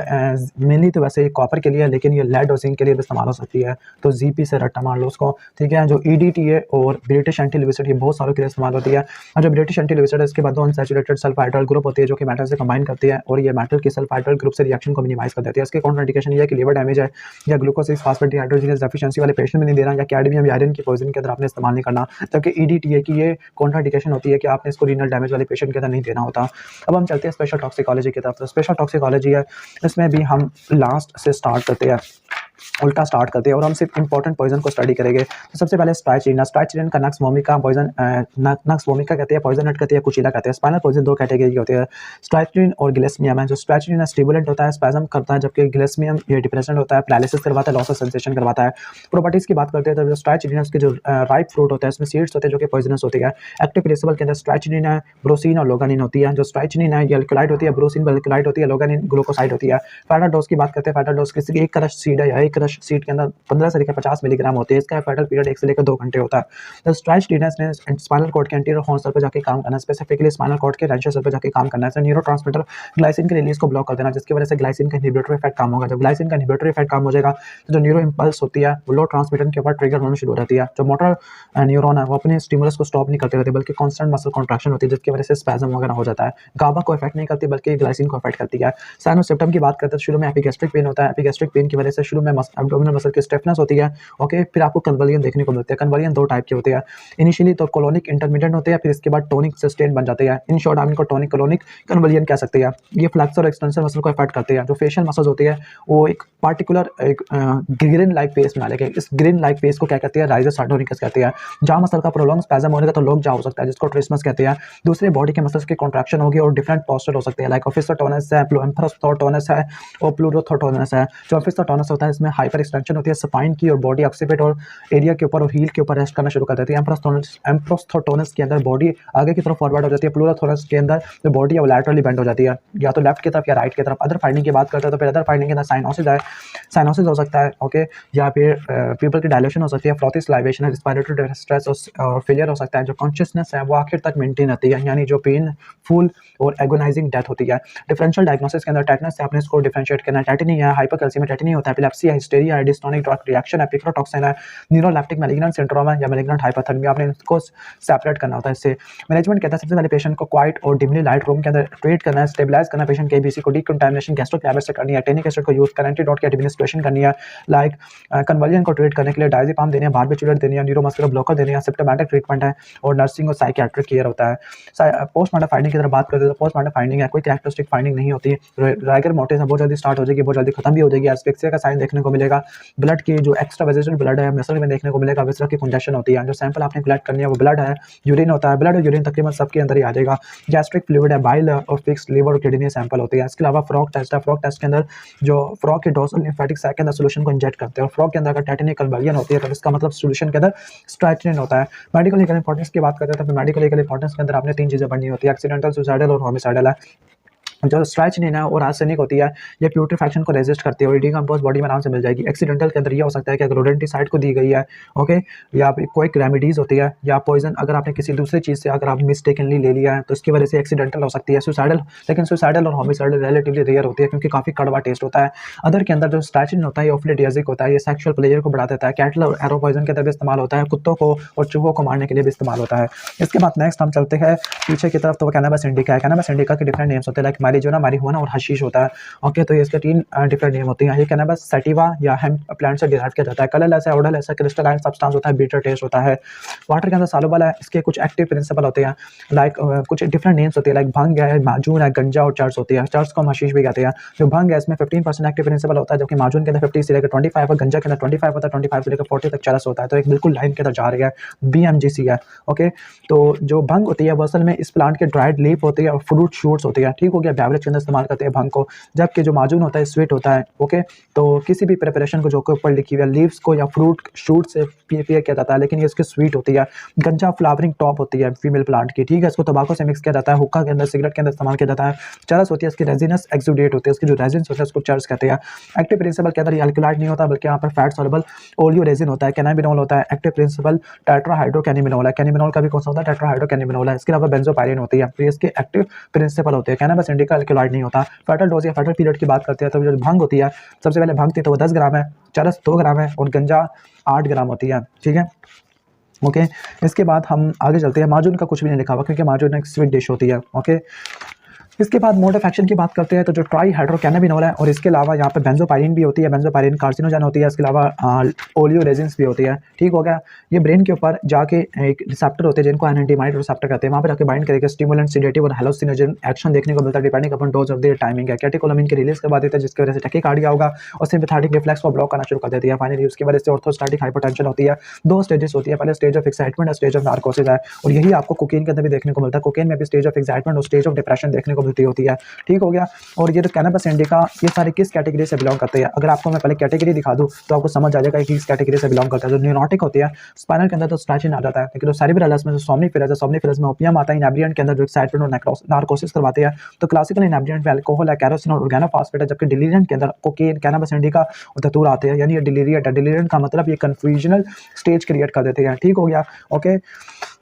मेनली तो वैसे कॉपर के लिए है, लेकिन ये लेड और जिंक के लिए भी इस्तेमाल हो सकती है। तो जीपी से रट्टा मार लो उसको, ठीक है। जो ईडीटीए और ब्रिटिश एंटी लिविसेट ये बहुत सारों के लिए इस्तेमाल होती है। और जो ब्रिटिश एंटी लिविसेट है इसके बाद अनसैचुरेटेड सल्फाइड्राइल ग्रुप होती है जो कि मेटल से कंबाइन करती है और ये मेटल के सल्फाइड्राइल ग्रुप से रिएक्शन को मिनिमाइज कर देती है। इसके कॉन्ट्राइंडिकेशन ये है कि लिवर डैमेज है या ग्लूकोज फास्फेट डिहाइड्रोजनेस डेफिशिएंसी वाले पेशेंट में नहीं देना, या कैडमियम या आयरन की पॉइजन के अंदर आपने इस्तेमाल नहीं करना। जबकि ईडीटीए की ये कॉन्ट्राइंडिकेशन होती है कि आपने इसको रीनल डैमेज वाले पेशेंट के अंदर नहीं देना होता। अब हम चलते हैं स्पेशल टॉक्सिकोलॉजी की तरफ। तो स्पेशल टॉक्सिकोलॉजी है, इसमें भी हम लास्ट से स्टार्ट करते हैं, उल्टा स्टार्ट करते हैं और हम सिर्फ इंपॉर्टेंट पॉइजन को स्टडी करेंगे। तो सबसे पहले स्ट्राइचिनिन का nux vomica poison, nux vomica कहते हैं, पॉइजन नट कहते हैं, कुचिला कहते हैं। स्पाइनल पॉइजन दो कैटेगरी के होते हैं, स्ट्राइचिनिन और गिलेस्मियम है। जो स्ट्राइचिनिन स्टिमुलेंट होता है, स्पैज्म करता है, जबकि गिलेस्मियम ये डिप्रेसेंट होता है, पैरालिसिस करवाता है, लॉस ऑफ सेंसेशन करवाता है। प्रॉपर्टीज की बात करते हैं तो जो स्ट्राइचिनिन के जो राइप फ्रूट होता है इसमें सीड्स होते हैं जो कि पॉइजनस होती है। एक्टिव प्रिंसिपल के अंदर स्ट्राइचिनिन है, ब्रोसिन और लोगानिन होती है। जो स्ट्राइचिनिन है ये अल्कलाइड होती है, ब्रोसिन अल्कलाइड होती है, लोगानिन ग्लूकोसाइड होती है। फैटल डोज की बात करते हैं, फैटल डोज किसी एक क्रश सीड है या एक क्रश सीड के अंदर 15 से लेकर 50 मिलीग्राम होते हैं। इसका फैटल पीरियड 1 से लेकर 2 घंटे होता है। तो स्ट्राइचिनिन ने स्पाइनल कॉर्ड के एंटीरियर हॉर्न सेल पे जाके काम करना है, स्पेसिफिकली स्पाइनल कॉर्ड के रेंशियल सेल पे जाके काम करना है। न्यूरोट्रांसमीटर ग्लाइसिन के रिलीज को ब्लॉक कर देना, जिसकी वजह से ग्लाइसिन का इनहिबिटरी इफेक्ट काम होगा। जब ग्लाइसिन का इनहिबिटरी इफेक्ट काम हो जाएगा तो जो न्यूरो इंपल्स होती है वो लो ट्रांसमीटर के ऊपर ट्रिगर होना शुरू हो जाती है। जो मोटर न्यूरॉन है वो अपने स्टिमुलस को स्टॉप नहीं करते रहते, बल्कि कांस्टेंट मसल कॉन्ट्रैक्शन होती है, जिसकी वजह से स्पैज्म वगैरह हो जाता है। गाबा को इफेक्ट नहीं करती बल्कि ग्लाइसिन को इफेक्ट करती है। साइनस सिम्पटम की बात करते हैं, शुरू में एपिगैस्ट्रिक पेन होता है। एपिगैस्ट्रिक पेन की वजह से शुरू में एब्डोमिनल मसल की स्टिफनेस होती है, ओके। फिर आपको कन्वर्जन देखने को मिलते हैं। कन्वर्जन दो टाइप के होते हैं, इनिशियली तो कोलोनिक इंटरमीडिएट होते हैं, फिर इसके बाद टोनिक सस्टेन बन जाते हैं। इन शॉर्ट आप इनको टोनिक कोलोनिक कन्वर्जन कह सकते हैं। ये फ्लेक्सर और एक्सटेंसर मसल को इफेक्ट करते हैं। जो फेशियल मसल्स होती है वो एक पार्टिकुलर एक ग्रिन लाइक फेस में आएगा। इस ग्रिन लाइक फेस को क्या कहते हैं, राइजस सार्टोनिकस कहते हैं। जहाँ मसल का प्रोलॉन्ग स्पैज्म होने का तो लोग जा हो सकता है, जिसको ट्रिस्मस कहते हैं। दूसरे बॉडी के मसल्स की कॉन्ट्रैक्शन होगी और डिफरेंट पोस्चर हो सकते हैं, लाइक ऑफिसोटोनस है, एम्फरोटोनस है और प्लूरोथोटोनस है। जो ऑफिसोटोनस होता है इसमें हाइपर एक्सटेंशन होती है स्पाइन की और बॉडी ऑक्सीपिट और एरिया के ऊपर और हील के ऊपर रेस्ट करना शुरू कर देती है। एम्प्रोस्थोटोनस के अंदर बॉडी आगे की तरफ फॉरवर्ड हो जाती है। प्लूरोथोनस के अंदर जो बॉडी है वो लैटरली बेंड हो जाती है, या तो लेफ्ट की तरफ या राइट की तरफ। अदर फाइंडिंग की बात करते हैं तो फिर अदर फाइंडिंग के अंदर साइनोसिस है, साइनोसिस हो सकता है, ओके। या फिर पीपल की डायलेशन हो सकती है, फ्लोथिस लाइवेशन है, रेस्पिरेटरी स्ट्रेस और फेलियर हो सकता है। जो कॉन्शियसनेस है वो आखिर तक मेंटेन रहती है, यानी जो पेन फुल और एगोनाइजिंग डेथ होती है। डिफरेंशियल डायग्नोसिस के अंदर टेटनस से आपने इसको डिफरेंशिएट करना है। टेटनी है, हाइपरकैल्सीमिया टेटनी होता है, एपिलेप्सी है, हिस्टेरिया है, डिस्टोनिक ड्रग रिएक्शन है, पिक्रोटॉक्सिन है, न्यूरोलेप्टिक मैलिग्नेंट सिंड्रोम है या मैलिग्नेंट हाइपोथर्मिया। आपने इसको सेपरेट करना होता है। इससे मैनेजमेंट कहता है सबसे पहले पेशेंट को क्वाइट और डिमली लाइट रूम के अंदर ट्रीट करना है, स्टेबलाइज करना है पेशेंट के एबीसी को, डीकंटामिनेशन गैस्ट्रोक्लैवर से करनी है, टेनिक एसिड को यूज करना है, एंटीडोट की एडमिनिस्ट्रेशन करनी है, लाइक कन्वर्जन को ट्रीट करने के लिए डायज़ेपाम देनी है, बारबिटूरेट देनी है, न्यूरोमस्कुलर ब्लॉकर देनी है, सिम्प्टोमेटिक ट्रीटमेंट है और नर्सिंग और साइकियाट्रिक केयर होता है। पोस्टमार्टम फाइंडिंग की तरफ बात करते हैं तो पोस्टमार्टम फाइंडिंग है, कोई कैरेक्टरिस्टिक फाइंडिंग नहीं होती। राइगर मोर्टिस बहुत जल्दी स्टार्ट हो जाएगी, बहुत जल्दी खत्म भी हो जाएगी। एस्फिक्सिया का साइन देखने को मिलेगा। ब्लड की जो एक्स्ट्रा वेजिटल ब्लड है मसल में देखने को मिलेगा। विसरल की कंजेशन होती है। जो सैंपल आपने कलेक्ट करनी है वो ब्लड है, यूरिन होता है। ब्लड और यूरिन तकरीबन सबके अंदर ही आ जाएगा। गैस्ट्रिक फ्लूइड है, बाइल और फिक्स्ड लिवर और किडनी सैंपल होती है। इसके अलावा फ्रॉग टेस्ट है। फ्रॉग टेस्ट के अंदर जो फ्रॉग के डोर्सल लिम्फेटिक सैक के अंदर सोल्यूशन को इंजेक्ट करते हैं और फ्रॉग के अंदर अगर टेटनिक कन्वर्जन होती है तो इसका मतलब सोल्यूशन के अंदर स्ट्राइचिनिन होता है। मेडिकल लीगल इंपॉर्टेंस की बात करते हैं तो मेडिकल लीगल इंपॉर्टेंस के अंदर आपने 3 चीजें पढ़नी होती है, एक्सीडेंटल, सुसाइडल और होमिसाइडल है। जो स्ट्राइचिनिन है और आर्सेनिक होती है ये प्यूट्रिफैक्शन को रेजिस्ट करती है और डिकम्पोज बॉडी में आराम से मिल जाएगी। एक्सीडेंटल के अंदर ये हो सकता है कि अगर रोडेंटिसाइड को दी गई है, ओके, या कोई रेमेडीज होती है या पॉइजन अगर आपने किसी दूसरी चीज़ से अगर आप मिस्टेकनली ले लिया है तो इसकी वजह से एक्सीडेंटल हो सकती है। सुसाइडल, लेकिन सुसाइडल और होमिसाइडल रिलेटिवली रेयर होती है क्योंकि काफ़ी कड़वा टेस्ट होता है। अदर के अंदर जो स्ट्राइचिनिन होता है ये ऑफ्लेडियाजिक होता है, ये सेक्सुअल प्लेजर को बढ़ा देता है। कैटल और एरो पॉइजन के अंदर भी इस्तेमाल होता है, कुत्तों को और चूहों को मारने के लिए भी इस्तेमाल होता है। इसके बाद नेक्स्ट हम चलते हैं पीछे की तरफ, तो कैनाबिस इंडिका है। कैनाबिस इंडिका के डिफरेंट नेम्स होते हैं, लाइक मैरिजुआना, मैरिजुआना और हशीश होता है, ओके। तो ये इसके 3 डिफरेंट नेम होते हैं। ये कैनाबिस सैटिवा या हेम्प प्लांट से डिराइव किया जाता है। कलरलेस है, ओडरलेस है, क्रिस्टलाइन सब्सटेंस होता है, बीटर टेस्ट होता है, वाटर के अंदर सॉल्युबल है। इसके कुछ एक्टिव प्रिंसिपल होते हैं, लाइक कुछ डिफरेंट नेम्स होते हैं, लाइक भंग है, माजून है, गंजा और चर्च होती है। चर्च को हम हशीश भी कहते हैं। जो भंग है इसमें 15% एक्टिव प्रिंसिपल होता है, जबकि माजून के अंदर 50 से लेकर 25 और गंजा के अंदर 25 होता है, 25 से लेकर 40 तक चरस होता है। तो एक बिल्कुल लाइन के अंदर जा रही है, BMGC है, ओके। तो जो भंग होती है वो असल में इस प्लांट के ड्राइड लीफ होती है और फ्रूट शूट्स होती है, ठीक हो गया। बेवरेज के अंदर इस्तेमाल करते हैं भंग को, जबकि जो माजून होता है स्वीट होता है, ओके। तो किसी भी प्रिपरेशन को जो के ऊपर लिखी हुई है लीव्स को या फ्रूट शूट से प्रिपेयर किया जाता है, लेकिन ये इसकी स्वीट होती है। गंजा फ्लावरिंग टॉप होती है फीमेल प्लांट की, ठीक है। इसको तंबाकू से मिक्स किया जाता है, हुक्का के अंदर, सिगरेट के अंदर इस्तेमाल किया जाता है। चरस होती है इसकी, रेजिनस एक्सुडेट होती है इसकी, जो रेजिन्स होता है उसको चरस कहते हैं। एक्टिव प्रिंसिपल के अंदर ये अल्कलॉइड नहीं होता बल्कि यहाँ पर फैट सॉल्युबल ओलियो रेजिन होता है, कैनाबिनोल होता है। एक्टिव प्रिंसिपल टेट्राहाइड्रोकैनिबिनोल है। कैनिबिनोल का भी कौन सा होता है, टेट्राहाइड्रोकैनिबिनोल है। इसके अलावा बेंजोपायरिन होती है, तो इसके एक्टिव प्रिंसिपल होते हैं। कैनाबिस इंडिका इंडिका अल्कलॉइड नहीं होता। फेटल डोज या फेटल पीरियड की बात करते हैं तो जो भंग होती है, सबसे पहले भंग थी तो वो 10 ग्राम है, चरस 2 ग्राम है और गंजा 8 ग्राम होती है। ठीक है, ओके। इसके बाद हम आगे चलते हैं। माजून का कुछ भी नहीं लिखा हुआ क्योंकि माजून एक स्वीट डिश होती है। ओके, इसके बाद मोड ऑफ एक्शन की बात करते हैं तो जो ट्राई हाइड्रोकैनाबिनोल है और इसके अलावा यहाँ पे बेंजोपायरिन भी होती है, बेंजोपायरिन कार्सिनोजन होती है, इसके अलावा ओलियोरेजिन्स भी होती है। ठीक हो गया, ये ब्रेन के ऊपर जाके एक रिसेप्टर होते हैं जिनको एनेंटिमाइड रिसेप्टर कहते हैं, वहाँ पर जाके बाइंड करके स्टिमुलेंट, सेडेटिव और हेलुसिनोजन एक्शन देखने को मिलता है depending upon dose of their timing है। कैटेकोलामिन की रिलीज करवा देते हैं जिसकी वजह से टैकीकार्डिया होगा और सिम्पैथेटिक रिफ्लेक्स को ब्लॉक करना शुरू कर देती है। फाइनली उसकी वजह से ऑर्थोस्टैटिक हाइपोटेंशन होती है। 2 स्टेजेस होती है, पहले स्टेज ऑफ एक्साइटमेंट और स्टेज ऑफ नार्कोसिस है और यही आपको कोकेन के अंदर भी देखने को मिलता है। कोकेन में भी स्टेज ऑफ एक्साइटमेंट और स्टेज ऑफ डिप्रेशन देखने को मिलती होती है। ठीक हो गया, और ये जो कैनबिस इंडिका ये सारे किस कैटेगरी से बिलोंग करते हैं, अगर आपको मैं पहले कैटेगरी दिखा दूं तो आपको समझ आ जाएगा कि किस कैटेगरी से बिलोंग करता है। जो न्यूरोटिक होती है स्पाइनल के अंदर तो स्ट्रैचिन आ जाता है, लेकिन जो सेरिब्रलस में जो सोमनीफेरस है, सोमनीफेरस में ओपियम आता है, इनेब्रिएंट के अंदर जो एक्साइटमेंट और नार्कोसिस करवाते हैं। तो क्लासिकल इनेब्रिएंट में अल्कोहल है, कैरोसिन और ऑर्गेनोफॉस्फेट है, जबकि डिलीरिएंट के अंदर कोकेन, कैनबिस इंडिका और धतूरा आते हैं। यानी ये डिलीरिएंट है। डिलीरिएंट का मतलब ये कन्फ्यूजनल स्टेज क्रिएट कर देते हैं। ठीक हो गया, ओके।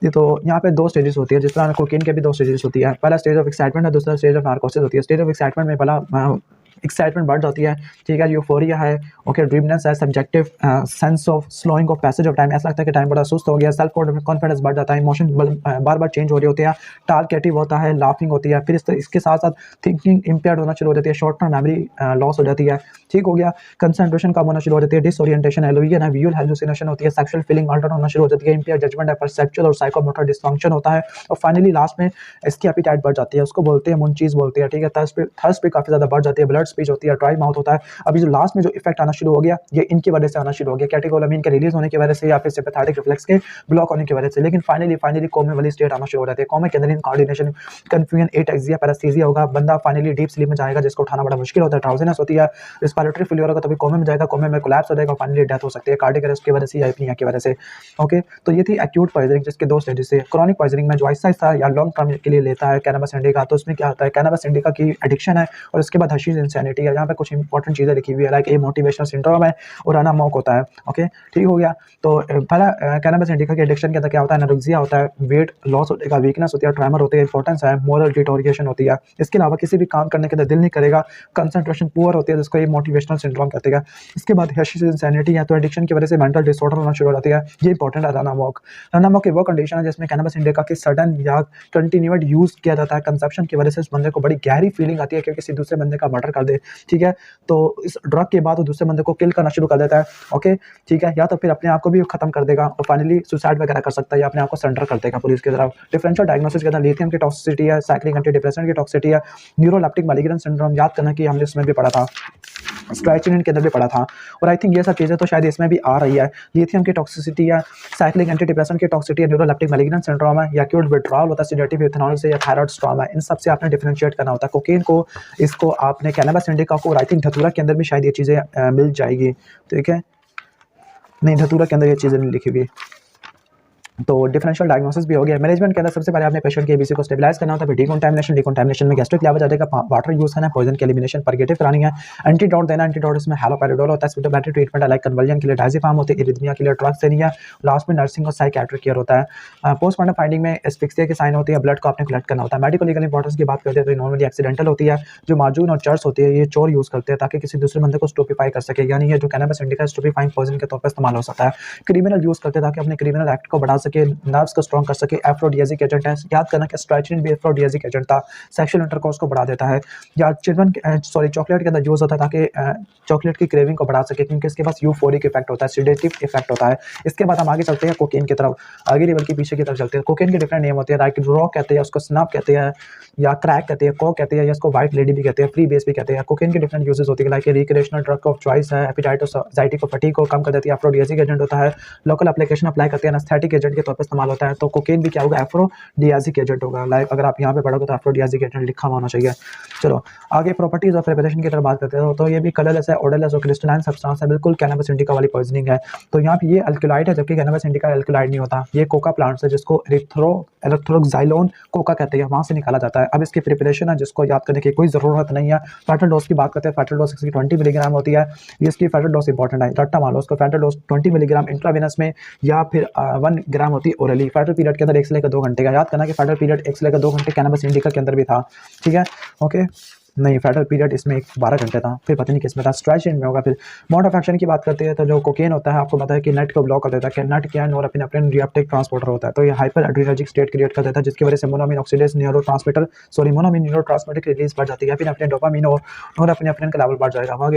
ये तो यहाँ पे 2 स्टेजेस होती है, जिस तरह कोकेन के भी 2 स्टेजेस होती है। पहला स्टेज ऑफ एक्साइटमेंट है, दूसरा स्टेज ऑफ नार्कोसिस होती है। स्टेज ऑफ एक्साइटमेंट में पहला एक्साइटमेंट बढ़ जाती है, ठीक है, यूफोरिया है, ओके, ड्रीमनेस है, subjective sense of slowing of passage of time, ऐसा लगता है कि टाइम बड़ा सुस्त हो गया, सेल्फ कॉन्फिडेंस बढ़ जाता है, इमोशन बार बार चेंज हो रही होती है, टालकेटिव होता है, लाफिंग होती है, फिर इसके साथ साथ थिंकिंग इम्पेयर्ड होना शुरू हो जाती है, शॉर्ट टर्म मेमोरी लॉस हो जाती है। ठीक हो गया, कंसंट्रेशन कम होना शुरू हो जाती है, डिसओरिएंटेशन, एलोविजन है, विजुअल हेलुसिनेशन होती है, सेक्सुअल फीलिंग अल्टर होना शुरू हो जाती है, इम्पेयर जजमेंट है, परसेप्चुअल और साइकोमोटर डिसफंक्शन होता है और फाइनली लास्ट में इसकी एपिटाइट बढ़ जाती है, उसको बोलते हैं मुंचीज बोलते हैं। ठीक है, थर्स्ट पे काफी ज्यादा बढ़ जाती है, ब्लड स्पीच होती है, ड्राई माउथ होता है। अभी जो लास्ट में जो इफेक्ट आना शुरू हो गया ये इनकी वजह से आना शुरू हो गया, कैटेकोलामिन के रिलीज होने की वजह से या फिर सिम्पैथेटिक रिफ्लेक्स के ब्लॉक होने की वजह से। लेकिन फाइनली कोमे वाली स्टेट आना शुरू हो जाती है। कोमे के अंदर इनकोऑर्डिनेशन, कंफ्यूजन, एटैक्सिया, पैरास्थीसिया होगा, बंदा फाइनली डीप स्लीप में जाएगा जिसको उठाना बड़ा मुश्किल होता है, ड्राउजीनेस होती है, रेस्पिरेटरी फेलियर होगा, तभी कोमे में जाएगा, कोमे में कोलैप्स हो जाएगा, फाइनली डेथ हो सकती है कार्डियक अरेस्ट की वजह से या एपनिया की वजह से। ओके, तो ये थी एक्यूट पॉइजनिंग जिसके 2 स्टेजेस है। क्रॉनिक पॉइजनिंग में जो आहिस्ता या लॉन्ग टर्म के लिए लेता है कैनबिस इंडिका, तो उसमें क्या होता है, कैनबिस इंडिका की एडिक्शन है और उसके बाद हशीश इंसैनिटी है। यहाँ पे कुछ इंपॉर्टेंट चीजें लिखी हुई है, लाइक ए मोटिवेशनल सिंड्रोम है और अनामॉक होता है। ओके, ठीक हो गया। तो पहला कैनबिस इंडिका के एडिक्शन के अंदर क्या होता है, एनोरेक्सिया होता है, वेट लॉस होगा, वीकनेस होती है, ट्रेमर होती है, इंपॉर्टेंस है, मोरल डिटोरिएशन होती है। इसके अलावा किसी भी काम करने के अंदर दिल नहीं करेगा, कंसंट्रेशन पुअर होती है जिसको ये मोटिवेशनल सिंड्रोम कहते हैं। इसके बाद हशीश इंसैनिटी है, तो एडिक्शन की वजह से मेंटल डिसऑर्डर होना शुरू हो जाती है, ये इंपॉर्टेंट है। अनामॉक, अनामॉक वो कंडीशन है जिसमें कैनबिस इंडिका के सडन या कंटिन्यूड यूज किया जाता है, कंजप्शन की वजह से उस बंदे को बड़ी गहरी फीलिंग आती है कि किसी दूसरे बंदे का मर्डर कर दे। ठीक है, तो इस ड्रग के बाद वो दूसरे बंदे को किल करना शुरू कर देता है। ओके, ठीक है, या तो फिर अपने आप को भी खत्म कर देगा और फाइनली सुसाइड वगैरह कर सकता है या अपने आप को सरेंडर कर देगा पुलिस की तरफ। डिफरेंशियल डायग्नोसिस के अंदर लिथियम की टॉक्सिसिटी है, साइक्लिक एंटीडिप्रेसेंट की टॉक्सिसिटी है, न्यूरोलेप्टिक मैलिग्रेंस सिंड्रोम याद करना कि हमने इसमें भी पढ़ा था, स्ट्राइचिनिन के अंदर भी पढ़ा था और आई थिंक ये सब चीज़ें तो शायद इसमें भी आ रही है। लिथियम की टॉक्सिसिटी है, साइक्लिक एंटीडिप्रेसेंट की टॉक्सिसिटी है, न्यूरोलेप्टिक मैलिग्रेंस सिंड्रोम है, या एक्यूट विड्रॉल होता है सेडेटिव इथेनॉल से, या थायराइड स्ट्रॉम है। इन सब से आपने डिफरेंशिएट करना होता है। कोकेन को, इसको आपने कैनबिस इंडिका को, और आई थिंक धतूरा के अंदर भी शायद ये चीज़ें मिल जाएगी। ठीक है, नहीं, धतूरा के अंदर ये चीज़ें नहीं लिखी हुई। तो डिफरेंशियल डायग्नोसिस भी हो गया। मैनेजमेंट के अंदर सबसे पहले आपने पेशेंट के एबीसी को स्टेबलाइज करना होता है, फिर डिकंटामिनेशन में गैस्ट्रिक लेवल जाएगा, वाटर यूज करना है, पॉइजन की एलिमिनेशन परगेटिव करानी है, एंटीडोट देना, एंटीडोट इसमें हैलोपेरिडोल होता है, सिम्प्टोमेटिक ट्रीटमेंट है, लाइक कन्वर्जन के लिए डायज़ेपाम होती है, इरिथमिया के लिए ड्रग्स देनी है, लास्ट में नर्सिंग और साइकियाट्रिक केयर होता है। पोस्टमार्टम फाइंडिंग में एस्फिक्सिया की साइन होती है, ब्लड को आपने कलेक्ट करना होता है। मेडिकल लीगल इंपॉर्टेंस की बात करते हैं तो नॉर्मली एक्सीडेंटल होती है। जो माजून और चर्स होती है ये चोर यूज करते हैं ताकि किसी दूसरे बंदे को स्टोपीफाई कर सके, यानी ये जो कैनबिस इंडिका स्टोपीफाइंग पॉइजन के तौर पर इस्तेमाल हो सकता है। क्रिमिनल यूज करते हैं ताकि अपने क्रिमिनल एक्ट को बढ़ा सके, नर्व्स को स्ट्रॉन्ग कर सके। एफ्रोडियाजिक एजेंट है, याद करना कि स्ट्राइचिनिन भी एफ्रोडियाजिक एजेंट था, सेक्सुअल इंटरकोर्स को बढ़ा देता है। या चॉकलेट के अंदर यूज होता है ताकि चॉकलेट की क्रेविंग को बढ़ा सके, क्योंकि इसके पास यूफोरिक इफेक्ट होता है, सेडेटिव इफेक्ट होता है। इसके बाद हम आगे चलते हैं कोकेन की तरफ, आगे नहीं बल्कि पीछे की तरफ चलते हैं। कोकेन के डिफरेंट नेम होते हैं, लाइक रॉ कहते हैं, उसको स्नफ कहते हैं, या क्रैक कहते हैं, कोक कहते हैं, या इसको व्हाइट लेडी भी कहते हैं, फ्री बेस भी कहते हैं। कोकेन के डिफरेंट यूजेस होते हैं, like recreational drug of choice है, एपिटाइट और एंजाइटी को, फटीग को कम कर देती है, एफ्रोडियाजिक एजेंट होता है, लोकल एप्लीकेशन अप्लाई करते हैं, एनेस्थेटिक एजेंट के तौर पर इस्तेमाल होता है। तो कोकेन भी क्या होगा, एफ्रोडियाजिक एजेंट होगा। लाइक अगर आप यहाँ पे पढ़ोगे तो एफ्रोडियाजिक एजेंट लिखा होना चाहिए। चलो आगे प्रॉपर्टीज ऑफ प्रिपरेशन की तरफ बात करते हैं। तो ये भी कलरलेस है, ओडरलेस और क्रिस्टलाइन सब्सटेंस है, बिल्कुल कैनबिस इंडिका वाली पॉइजनिंग है। तो यहाँ पे ये अल्कलॉइड है, जबकि कैनबिस इंडिका अल्कलॉइड नहीं होता। ये कोका प्लांट है जिसको एरिथ्रोक्साइलोन कोका कहते हैं, वहाँ से निकाला जाता है। अब इसकी प्रिपरेशन है जिसको याद करने की कोई ज़रूरत नहीं है। फैटल डोज की बात करते हैं, फैटल डोज इसकी 20 मिलीग्राम होती है। ये इसकी फैटल डोज इंपॉर्टेंट है, रट्टा मान लो। उसको फैटल डोज 20 मिलीग्राम इंट्रावेनस में या फिर 1 मिलीग्राम होती है ओरली। फेटल पीरियड के अंदर 1 से लेकर 2 घंटे का। याद करना कि फेटल पीरियड 1 से लेकर 2 घंटे कैनबिस इंडिका के अंदर भी था, ठीक है, ओके। नहीं, फेटल पीरियड इसमें 12 घंटे था, फिर पता नहीं किस में था, स्ट्रेच में होगा। फिर मोड ऑफ एक्शन की बात करते हैं तो जो कोकेन होता है आपको पता है कि नट को ब्लॉक कर देता है कि नट क्या है, नॉरएपिनेफ्रिन रिएप्टिक ट्रांसपोर्टर होता है, तो ये हाइपर एड्रेनर्जिक स्टेट क्रिएट कर देता है जिसकी वजह से मोनोअमीन ऑक्सीडेज मोनोअमीन न्यूरोट्रांसमीटर की रिलीज बढ़ जाती है, फिर अपने डोपामिन और नॉरएपिनेफ्रिन का लेवल बढ़ जाएगा, वहाँ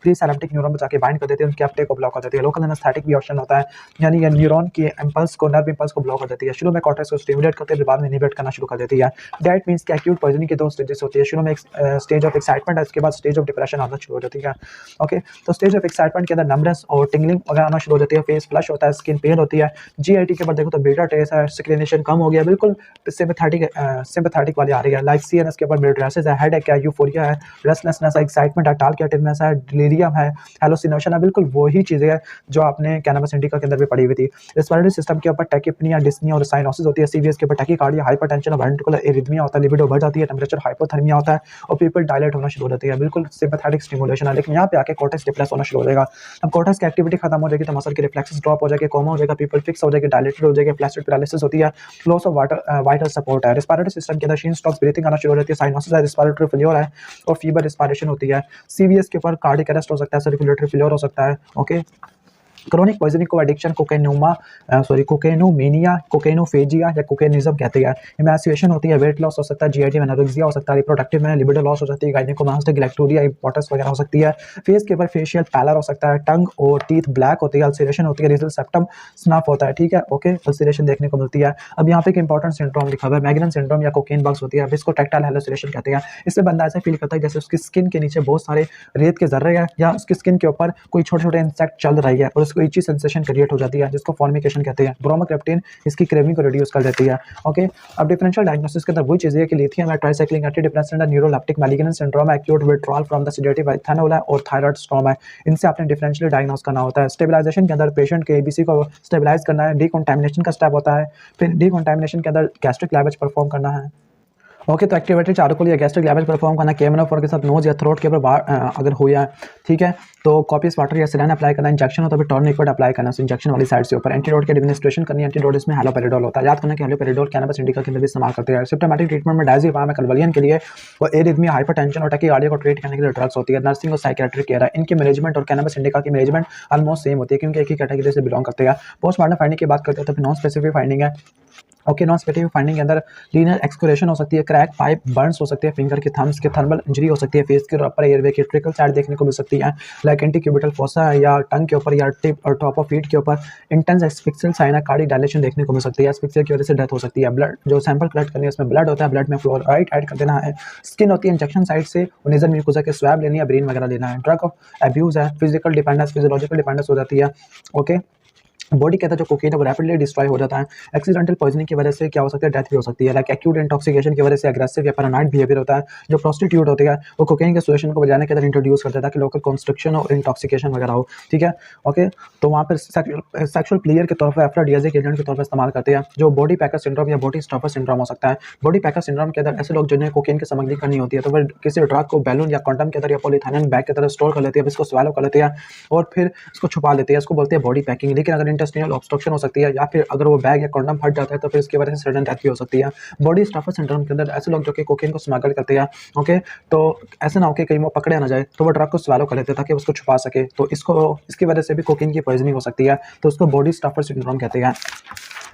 प्री सिनेप्टिक न्यूरॉन में जाके बाइंड कर देती है, उनके अपटेक को ब्लॉक कर देती है। लोकल एनेस्थेटिक भी ऑप्शन होता है, यानी ये न्यूरॉन के इंपल्स को, नर्व इंपल्स को ब्लॉक कर देती है। शुरू में कॉर्टेक्स को स्टिमुलेट करते हैं, बाद में इनहिबिट करना शुरू कर देती है। डेट मींस कि एक्यूट पॉइजनिंग की 2 स्टेजेस होती है। शुरू में एक स्टेज ऑफ एक्साइटमेंट है, उसके बाद स्टेज ऑफ डिप्रेशन आना शुरू हो जाती है, ओके। तो स्टेज ऑफ एक्साइटमेंट के अंदर नंबनेस और टिंगलिंग वगैरह आना शुरू हो जाती है, फेस फ्लश होता है, स्किन पेन होती है। जीआईटी के ऊपर देखो तो बीटा टेस है, सिक्रीनेशन कम हो गया, बिल्कुल सिंपैथेटिक वाली आ रही है। लाइक सीएनएस के ऊपर मिलिट्रेसिस है, हेडेक है, यूफोरिया है, रेस्टलेसनेस है, एक्साइटमेंट है, टालकेटिवनेस है, डिलीरियम है, हेलुसिनेशन है, बिल्कुल वही चीजें हैं जो आपने कैनबिस इंडिका के अंदर भी पढ़ी हुई थी। रेस्पिरेटरी सिस्टम के ऊपर टैकिपनिया, डिस्निया और साइनोसिस होती है। सीवीएस के ऊपर टैकीकार्डिया, हाइपरटेंशन और वेंट्रिकुलर एरिथमिया होता है, लिबिडो बढ़ जाती है, टेंपरेचर हाइपोथर्मिया होता है और पीपल डायलेट होना शुरू हो जाती है, बिल्कुल सिंपैथेटिक स्टिमुलेशन है। लेकिन यहाँ पे आके कॉर्टेक्स डिप्रेस होना शुरू हो जाएगा। अब कॉर्टेक्स की एक्टिविटी खत्म हो जाएगी तो मसल की रिफ्लेक्सेस ड्रॉप हो जाएगी, कोमा हो जाएगा, पीपल फिक्स हो जाएगी, डायलेटेड हो जाएगी, फ्लैसिड पैरालिसिस होती है, loss of water vital support है। रेस्पिरेटरी सिस्टम के अंदर शीन स्टॉक्स ब्रीथिंग आना शुरू हो जाती है, साइनोसिस है, रेस्पिरेटरी फेलियर है और फीवर रेस्पिरेशन होती है। सीवीएस के ऊपर कार्डियक अरेस्ट हो सकता है, सर्कुलेटरी फेलियर हो सकता है, ओके। क्रोनिक पॉइजनिंग को एडिक्शन कोकेनोमेनिया, कोकेनोफेजिया या कोकेनिज्म कहते हैं। इमैसिएशन होती है, वेट लॉस हो सकता है, जीआईटी में एनोरेक्सिया हो सकता है, रिप्रोडक्टिव में लिबिडो लॉस हो जाती है, गायनेकोमास्टिक गैलेक्टोरिया इंपॉर्टेंस वगैरह हो सकती है। फेस के ऊपर फेशियल पैलर हो सकता है, टंग और टीथ ब्लैक होती है, अल्सरेशन होती है, रिजल सेप्टम स्नफ होता है, ठीक है, ओके, अल्सरेशन देखने को मिलती है। अब यहाँ पे एक इंपॉर्टेंट सिंड्रोम लिखा हुआ है, मैग्रेन सिंड्रोम या कोकेन बग्स होती है, इसको टैक्टाइल हेलुसिनेशन कहते हैं। इससे बंदा ऐसा फील करता है जैसे उसकी स्किन के नीचे बहुत सारे रेत के जर्रे हैं या उसकी स्किन के ऊपर कोई छोटे छोटे इंसेक्ट चल रही है और उसको इची सेंसेशन क्रिएट हो जाती है, जिसको फॉर्मिकेशन कहते हैं। ब्रोमोक्रेप्टिन इसकी क्रेविंग को रिड्यूस कर देती है, ओके। अब डिफरेंशियल डायग्नोसिस के अंदर वही चीज़ है कि लिथियम है, ट्राइसाइक्लिक एंटीडिप्रेसेंट है, न्यूरोलेप्टिक मैलिग्नेंट सिंड्रोम है, acute withdrawal from the sedative ethanol है और थायराइड स्टॉर्म है। इनसे आपने डिफरेंशियल डायग्नोस करना होता है। स्टेबलाइजेशन के अंदर पेशेंट के एबीसी को स्टेबलाइज करना है, डीकंटामिनेशन का स्टेप होता है, फिर डीकंटामिनेशन के अंदर गैस्ट्रिक लैवेज परफॉर्म करना है, ओके। तो एक्टिवेटेड चारकोल या गैस्ट्रिक लैवेज परफॉर्म करना, केमनोफोर के साथ नोज या थ्रोट के ऊपर अगर हो या, ठीक है, तो कॉपियस वाटर या सेलाइन अप्लाई करना, इंजेक्शन होता है, फिर टॉर्निक्विड अप्लाई करना इंजेक्शन वाली साइड से ऊपर। एंटीडोट की एडमिनिस्ट्रेशन करनी, एंटीडोट इसमें हैलोपेरिडोल होता है। याद करना कि हैलोपेरिडोल कैनबिस इंडिका के अंदर भी इस्तेमाल करते हैं। सिम्प्टोमेटिक ट्रीटमेंट में डायज़िपाम है कन्वलियन के लिए और एरिथमिया, हाइपरटेंशन और टैकीकार्डिया को ट्रीट करने के लिए ड्रग्स होती है। नर्सिंग और साइकियाट्रिक केयर है, इनकी मैनेजमेंट और कैनबिस इंडिका की मैनेजमेंट ऑलमोस्ट सेम होती है क्योंकि एक ही कैटेगरी से बिलोंग करते हैं। पोस्टमार्टम फाइंडिंग की बात करते हैं तो नॉन स्पेसिफिक फाइंडिंग है, ओके। नॉन स्पेसिफिक फाइंडिंग के अंदर लीनर एक्सक्रेशन हो सकती है, क्रैक पाइप बर्न्स हो सकती है, फिंगर के थम्स के थर्मल इंजरी हो सकती है, फेस के अपर एयरवे की ट्रिकल साइड देखने को मिल सकती है, लाइक एंटीक्यूबिटल फोसा या टंग के ऊपर या टिप और टॉप ऑफ फीट के ऊपर intense asphyxial sign cardiac dilation देखने को मिल सकती है। एस्फिक्सिया की वजह से डेथ हो सकती है। ब्लड जो सैंपल कलेक्ट करनी है उसमें ब्लड होता है, ब्लड में फ्लोराइड ऐड कर देना है। स्किन होती है, इंजेक्शन साइड से नेजल म्यूकोसा के स्वैब लेनी है, ब्रेन वगैरह लेना है। ड्रग ऑफ एब्यूज है, फिजिकल डिपेंडेंस, फिजियोलॉजिकल डिपेंडेंस हो जाती है, ओके। बॉडी कहता है जो कोकेन है वो रैपिडली डिस्ट्रॉय हो जाता है। एक्सीडेंटल पॉइजनिंग की वजह से क्या हो सकता है, डेथ भी हो सकती है। लाइक एक्यूट इंटॉक्सिकेशन की वजह से एग्रेसिव या पैरानाइड बिहेवियर होता है। जो प्रोस्टिट्यूट होती है वो कोकेन के सोल्यूशन को बजाने के अंदर इंट्रोड्यूस करता है ताकि लोकल कंस्ट्रक्शन और इंटॉक्सिकेशन वगैरह हो, ठीक है, ओके। तो वहाँ पर सेक्सुअल प्लेयर के तौर पर एफ्रोडियाजिक एजेंट के तौर पर इस्तेमाल करते हैं। जो बॉडी पैकर सिंड्रोम या बॉडी स्टफर सिंड्रोम हो सकता है। बॉडी पैकर सिंड्रोम के अंदर ऐसे लोग जिन्हें कोकेन की स्मगलिंग करनी होती है तो वह किसी ड्रग को बैलून या कॉन्डम के अंदर या पॉलीथाइलिन बैग के तरह स्टोर कर लेते हैं, इसको स्वेलो कर लेते हैं और फिर इसको छुपा लेते हैं, इसको बोलते हैं बॉडी पैकिंग। लेकिन अगर इंटेस्टिनल ऑब्स्ट्रक्शन हो सकती है या फिर अगर वो बैग या कॉन्डम फट जाता है तो फिर इसकी वजह से सडन डेथ भी हो सकती है। बॉडी स्टफर सिंड्रोम के अंदर ऐसे लोग जो कि कोकेन को स्मगल करते हैं, ओके, तो ऐसा ना हो कि कहीं वो पकड़े ना जाए तो वो ड्रग को स्वेलो कर लेते हैं ताकि उसको छुपा सके। तो इसकी वजह से भी कोकेन की पॉइजनिंग हो सकती है, तो उसको बॉडी स्टफर सिंड्रोम कहते हैं।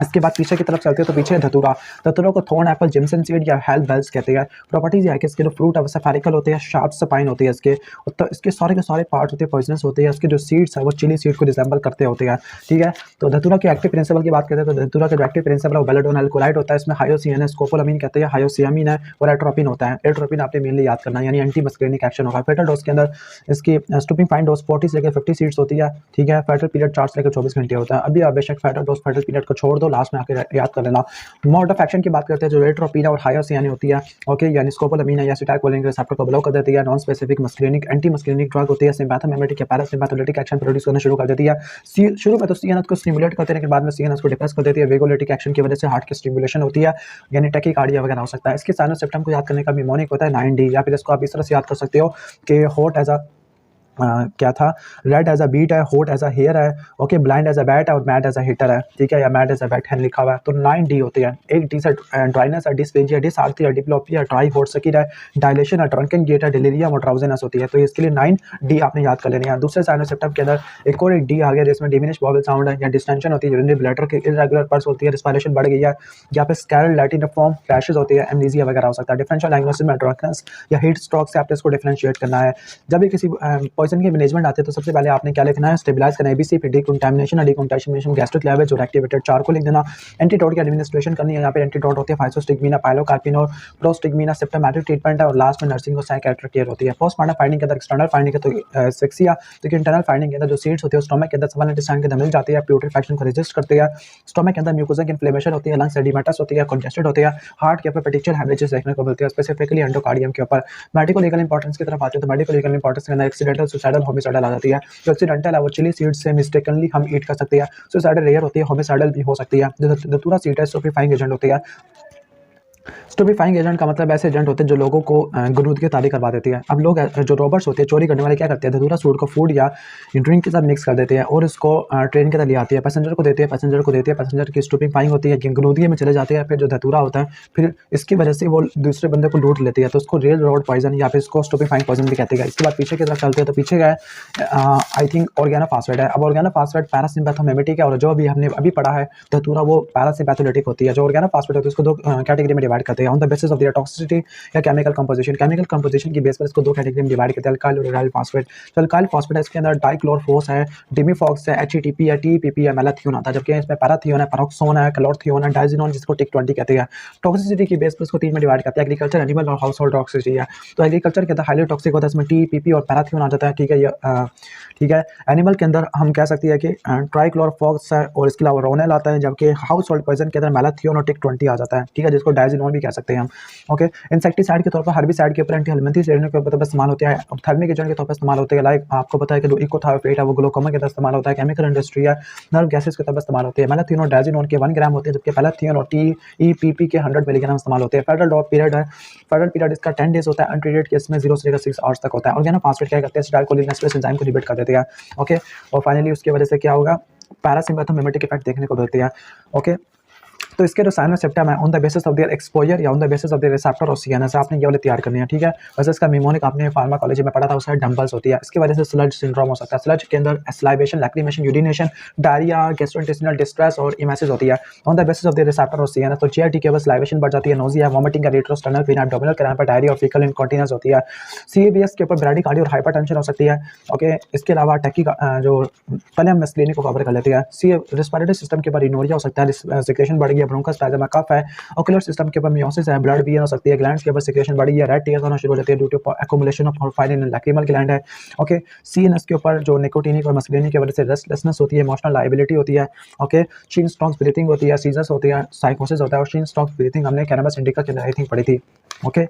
इसके बाद पीछे की तरफ चलते हैं तो पीछे धतूरा को थॉर्न एप्पल, जिमसन सीड या हेल्थ बेल्स कहते हैं। प्रॉपर्टीज है कि इसके जो फ्रूट है वो सेफेरिकल होते हैं, शार्प सपाइन होती है इसके, तो इसके सारे के सारे पार्ट होते हैं पॉइजनस होते हैं। इसके जो सीड्स है वो चिली सीड को रिजेंबल करते होते हैं, ठीक है। तो धतूरा के एक्टिव प्रिंसिपल की बात करते हैं तो धतूरा का जो एक्टिव प्रिंसिपल है वो बेलेडोन अल्कोलाइड होता है। इसमें हायोसियान है, स्कोपोलामीन कहते हैं, हायोसियामीन है और एट्रोपिन होता है। एट्रोपिन आपने मेनली याद करना है, यानी एंटी मस्कुलिनिक एक्शन होगा। फेटल डोज के अंदर इसकी स्टूपिंग फाइन डोज 40 से लेकर 50 सीड्स होती है, ठीक है। फेटल पीरियड 4 से लेकर 24 घंटे होता है। अभी आप बेशक फेटल डोज फेटल पीरियड को छोड़ दो, लास्ट में आकर याद कर लेना। मोड ऑफ एक्शन की बात करते हैं जो एट्रोपिन और हायोसियानी होती है, ओके, यानी स्कोपोलामीन है या एसिटाइलकोलिन रिसेप्टर को ब्लॉक कर देती है। नॉन स्पेसिफिक मस्कुलिनिक एंटी मस्कुलिनिक ड्रग होती है। सिम्पैथोमिमेटिक या पैरासिम्पैथोलिटिक एक्शन प्रोड्यूस करना शुरू कर देती है। शुरू में तो सीएनएस को स्टिमुलेट करते हैं, लेकिन बाद में सीएनएस को डिप्रेस कर देती है। वेगोलिटिक एक्शन की वजह से हार्ट की स्टिमुलेशन होती है, यानी टैकीकार्डिया वगैरह हो सकता है। इसके साइनस सिम्पटम को याद करने का निमोनिक होता है 9D, या फिर इसको आप इस तरह से याद कर सकते हो कि हॉट एज अ क्या था, रेड एज अ बीट है, हॉट एज अ हेयर है, okay, blind as a bat है और मैड एज अ हिटर है, ठीक है, या mad as a bat hand लिखा हुआ है। तो 9 डी होती है। एक डी से ड्राइनेस है, डिस्पेजिया, डिसआर्थी है, डिप्लोपिया, ट्राई हॉट सकीर है, डायलेशन है, ड्रंकन गेट है, डिलीरियम और ड्राउजीनेस होती है। तो इसके लिए 9 डी आपने याद कर लेनी है। दूसरे साइनस सिस्टम के अंदर एक और एक डी आ गया जिसमें डिमिनिश वॉवल साउंड है, या डिस्टेंशन होती है, यूरिनरी ब्लैडर की इरेगुलर पल्स होती है, रिस्पिरेशन बढ़ गई है, या पे स्कैरल लैटिनिफॉर्म क्रैशेस होती है, एमनीजिया वगैरह हो सकता है। डिफरेंशियल डायग्नोसिस में ड्रंकनेस या हीट स्ट्रोक से आपने इसको डिफरेंशिएट करना है। जब भी किसी पॉइजन की मैनेजमेंट आती है तो सबसे पहले आपने क्या लिखना है, स्टेबलाइज करना है एबीसी, फिर डिकंटामिनेशन, डिकंटामिनेशन गैस्ट्रिक लेवल और एक्टिवेटेड चार को लिख देना। एंटीडोट की एडमिनिस्ट्रेशन करनी है। यहाँ पे एंटीडोट होती है फाइसोस्टिग्मीना, पाइलोकार्पिन और प्रोस्टिग्मीना, सिम्प्टोमेटिक ट्रीटमेंट है, और लास्ट में नर्सिंग और साइकियाट्रिक केयर होती है। पोस्टमार्टम फाइंडिंग के अंदर एक्सटर्नल फाइंडिंग है तो एस्फिक्सिया, तो इंटरनल फाइंडिंग के अंदर जो सीड्स होती है स्टोमक के अंदर स्मॉल इंटेस्टाइन के अंदर मिल जाती है, प्यूट्रिफैक्शन को रेजिस्ट करती है। स्टोमक के अंदर म्यूकोसा की इन्फ्लेमेशन होती है, लंग्स एडिमेटस होती है, कंजेस्टेड होती है। हार्ट के ऊपर पेटिकुलर हेमरेजेस देखने को मिलती है, स्पेसिफिकली एंडोकार्डियम के ऊपर। मेडिको लीगल इंपॉर्टेंस की तरफ आते हैं तो मेडिको लीगल इंपॉर्टेंस के अंदर एक्सीडेंटल, सुसाइडल, होमिसाइडल आ जाती है। जो एक्सीडेंटल है वो चिली सीड से मिस्टेकनली हम ईट कर सकते हैं, सुसाइडल रेयर होती है, होमिसाइडल भी हो सकती है। जो धतूरा सीड है स्टोफिफाइंग एजेंट होती है। स्टूपेफाइंग एजेंट का मतलब ऐसे एजेंट होते हैं जो लोगों को गुरूद की तारी करवा देती है। अब लोग जो रॉबर्स होते हैं, चोरी करने वाले, क्या करते हैं, धतूरा सूट को फूड या ड्रिंक के साथ मिक्स कर देते हैं और इसको ट्रेन के अंदर ले आती है, पैसेंजर को देती है, पैसेंजर की स्टूपेफाइंग होती है, गुरूदगी में चले जाते हैं। फिर जो धतूरा होता है फिर इसकी वजह से वो दूसरे बंदे को लूट लेती है, तो उसको रेल रोड पॉइजन या फिर इसको स्टूपेफाइंग पॉइजन भी कहते हैं। इसके बाद पीछे की तरफ चलते हैं तो पीछे का आई थिंक ऑर्गेनोफॉस्फेट है। अब ऑर्गेनोफॉस्फेट पैरासिम्पैथोमिमेटिक है, और जो भी हमने अभी पढ़ा है धतूरा वो पैरासिम्पैथोलिटिक होती है। जो ऑर्गेनोफॉस्फेट होती है उसको दो कैटेगरी में डिवाइड करते हैं, on the basis of the toxicity या केमिकल कंपोजिशन। केमिकल कंपोजिशन की बेस पर इसको दो कैटेगरी में डिवाइड करते हैं, अल्काइल और एराइल फॉस्फेट। तो अल्काइल फॉस्फेट है, इसके अंदर डाइक्लोरफॉस है, डिमिफॉक्स है, एचईटीपी है, टीपीपी है, मेलाथियोन आता है। जबकि इसमें पैराथियोन है, पेरोक्सोन है, क्लोरथियोन है, डाइजिनोन जिसको टिक 20 कहते हैं। टॉक्सिसिटी की बेस पर इसको 3 में डिवाइड करते हैं, एग्रीकल्चर, एनिमल और हाउस होल्ड टॉक्सिसिटी है। तो एग्रीकल्चर के अंदर हाईली टॉक्सिक होता है, इसमें टीपीपी और पैराथियोन आ जाता है, ठीक है। ये ठीक है। एनिमल के अंदर हम कह सकते हैं कि ट्राइक्लोरफॉक्स है और इसके अलावा रोनेल आता है, जबकि हाउस होल्ड पॉइजन के अंदर मेलाथियोन और टिक 20 आ जाता है, ठीक है, जिसको डाइजिनोन भी कह सकते हैं हम। ओके, इंसेक्टिसाइड के तौर पर हर्बिसाइड के ऊपर, एंटी हेलमिंथी एजेंट के ऊपर इस्तेमाल होता है, थर्मिक एजेंट के तौर पर इस्तेमाल होते हैं। लाइक आपको पता है कि जो इकोथायोफेट है वो ग्लोकोमा के अंदर इस्तेमाल होता है, केमिकल इंडस्ट्री है, नर्व गैसेस के तौर पर इस्तेमाल होते हैं। मेलाथियोन और डाइजिनोन के 1 ग्राम होते हैं, जबकि पैराथियोन और टीईपीपी के 100 मिलीग्राम इस्तेमाल होते हैं। फेडरल ड्रॉप पीरियड है, फेडरल पीरियड इसका 10 डेज होता है, अनट्रीटेड केस में 0 से लेकर 6 आवर्स तक होता है। ऑर्गेनोफॉस्फेट क्या करते हैं, एसिटाइलकोलिनेस्टरेज एंजाइम को इनहिबिट कर देते हैं, ओके। और फाइनली उसकी वजह से क्या होगा, पैरासिम्पैथोमिमेटिक इफेक्ट देखने को मिलती है, ओके। तो इसके जो साइनस सिम्पटम है on the basis of their exposure या on the basis of their receptor और सीएनएस आपने ये वाले तैयार करनी है, ठीक है। वैसे इसका निमोनिक आपने फार्माकोलॉजी में पढ़ा था, उसका डंबल्स होती है। इसकी वजह से स्लज सिंड्रोम हो सकता है। स्लज के अंदर salivation, lacrimation, urination, diarrhoea, gastrointestinal distress और इमेसिस होती है on the basis of their receptor और सीएनएस। तो जीआईटी के बाद सलाइवेशन बढ़ जाती है, नोजिया, वोमिटिंग का रेट्रोस्टर्नल पेन, एब्डोमिनल क्रैम्प पर डायरिया और फीकल इनकॉन्टिनेंस होती है। सीएबीएस के ऊपर ब्रैडीकार्डिया और हाइपरटेंशन हो सकती है, ओके। इसके अलावा टैकी जो पहले हम स्क्रीनिंग को कवर कर लेते हैं। सी रेस्पिरेटरी सिस्टम के ऊपर इनोरिया हो सकता है, सिक्रेशन बढ़ गई है, ब्रोंकोस्पाज्म, कफ है। ओकुलर सिस्टम के ऊपर मियोसिस है, ब्लड वीन हो सकती है, ग्लैंड्स के ऊपर सिक्रेशन बढ़ी है, रेड टीयर्स होना शुरू हो जाती है ड्यू टू एक्युमुलेशन ऑफ हॉर्फाइन इन लैक्रिमल ग्लैंड है, ओके। सीएनएस के ऊपर जो निकोटिनिक और मस्कुलिनिक की वजह से रेस्टलेसनेस होती है, इमोशनल लायबिलिटी होती है, ओके। शीन स्ट्रॉन्ग ब्रीथिंग होती है, सीजर्स होती है, साइकोसिस होता है। और शीन स्ट्रॉन्ग ब्रीथिंग हमने कैनबिस इंडिका के अंदर आई थिंक पढ़ी थी, ओके।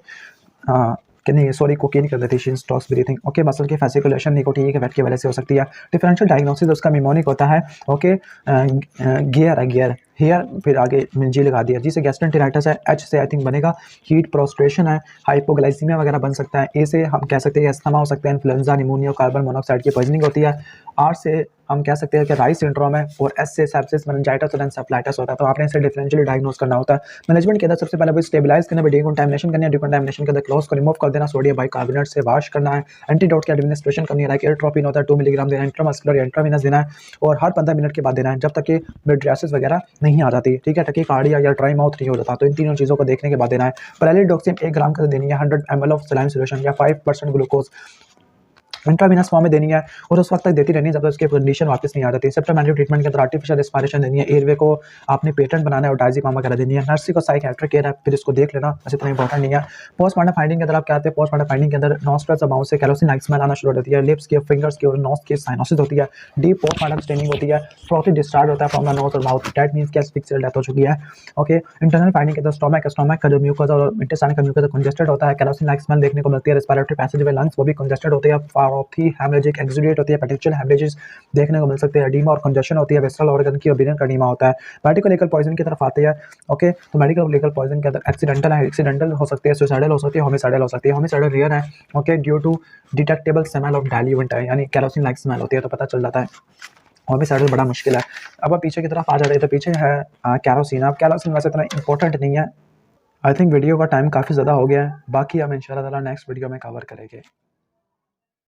कि नहीं सॉरी, कोकीन कर देती है, स्टॉक्स ब्रीथिंग, ओके। मसल की फैसिकुलेशन निकोटीन के इफेक्ट की वजह से हो सकती है। डिफरेंशियल डायग्नोसिस उसका निमोनिक होता है, ओके। गियर है, गियर हेयर, फिर आगे जी लगा दिया, जी से गैस्ट्रोएंटेराइटिस है, एच से आई थिंक बनेगा हीट प्रोस्ट्रेशन है, हाइपोग्लाइसीमिया वगैरह बन सकता है। ए से हम कह सकते हैं अस्थमा हो सकता है, इन्फ्लुएंजा, निमोनिया, कार्बन मोनोऑक्साइड की पॉइजनिंग होती है। आर से हम कह सकते हैं कि राइस सिंड्रोम है, और एस से सेप्सिस, मेनिंजाइटिस और एन्सेफलाइटिस होता है। तो आपने इसे डिफरेंशियली डायग्नोस करना होता है। मैनेजमेंट के अंदर सबसे पहले स्टेबलाइज करना है, डिकंटामिनेशन करनी है, डिकंटामिनेशन के अंदर क्लोज को रिमूव कर देना, सोडियम बाइकार्बोनेट से वॉश करना है, एंटीडोट की एडमिनिस्ट्रेशन करनी है, लाइक एयरट्रोपिन होता है 2 मिलीग्राम देना है, इंट्रामस्कुलर या इंट्रावेनस देना है, और हर 15 मिनट के बाद देना है, जब तक कि मिड्रियासिस वगैरह नहीं आ जाती, ठीक है, टकीकार्डिया या ट्राई माउथ नहीं हो जाता। तो इन तीनों चीज़ों को देखने के बाद देना है। पैरालिडोक्सिन 1 ग्राम कर देनी है, 100 ml ऑफ सलाइन सोल्यूशन या 5% ग्लूकोज इंट्रावीनस फॉर्म में देनी है, और उस वक्त तक देती रहनी है जब तक उसकी कंडीशन वापस नहीं आ जाती। सिम्प्टोमेटिक ट्रीटमेंट के अंदर आर्टिफिशियल रेस्पिरेशन देनी है, एयरवे को आपने पेटेंट बनाना है और डायज़ीपाम वगैरह देनी है। नर्सिंग को साइकियाट्रिक केयर है, फिर इसको देख लेना, बस इतना इंपॉर्टेंट नहीं है। पोस्टमार्टम फाइंडिंग के अंदर आप क्या आते हैं, पोस्टमार्टम फाइंडिंग के अंदर नॉस्ट्रल्स माउथ से कैरोसिन लाइक स्मेल आना शुरू हो जाती है, लिप्स की, फिंगर्स की और नोज की साइनोसिस होती है, डीप पोस्टमार्टम स्टेनिंग होती है, फ्रॉथी डिस्चार्ज होता है फ्रॉम द नोज और माउथ, दैट मींस कि एस्फिक्सियल डेथ हो चुकी है, ओके। इंटरनल फाइंडिंग के अंदर स्टोमक का जो म्यूकोसा और इंटेस्टाइन का म्यूकोसा कंजेस्टेड होता है, कैरोसिन लाइक स्मेल देखने को मिलती है, रेस्पिरेटरी पैसेज वे लंग्स वो भी कंजेस्टेड होते हैं, न्यूरोपैथी, हेमरेजिक एक्सुडेट होती है, पेटेंशियल हेमरेजेस देखने को मिल सकते हैं, एडीमा और कंजेशन होती है, वेस्ट्रल ऑर्गन की ओबिलियन का एडीमा होता है। मेडिकल लीगल पॉइजन की तरफ आते हैं। ओके, तो मेडिकल लीगल पॉइजन के अंदर एक्सीडेंटल है, एक्सीडेंटल हो सकती है, सुसाइडल हो सकती है, होमिसाइडल हो सकती है। होमिसाइडल रेयर है, okay, due to detectable smell of diluent है, यानी केरोसिन लाइक स्मेल होती है, तो पता चल जाता है। होमिसाइडल बड़ा मुश्किल है। अब आप पीछे की तरफ आ जाते हैं, तो पीछे है कैरोसिन। अब कैरोसिन वैसे इतना इंपॉर्टेंट नहीं है। आई थिंक वीडियो का टाइम काफ़ी ज़्यादा हो गया है, बाकी हम इंशाल्लाह ताला नेक्स्ट वीडियो में कवर करेंगे।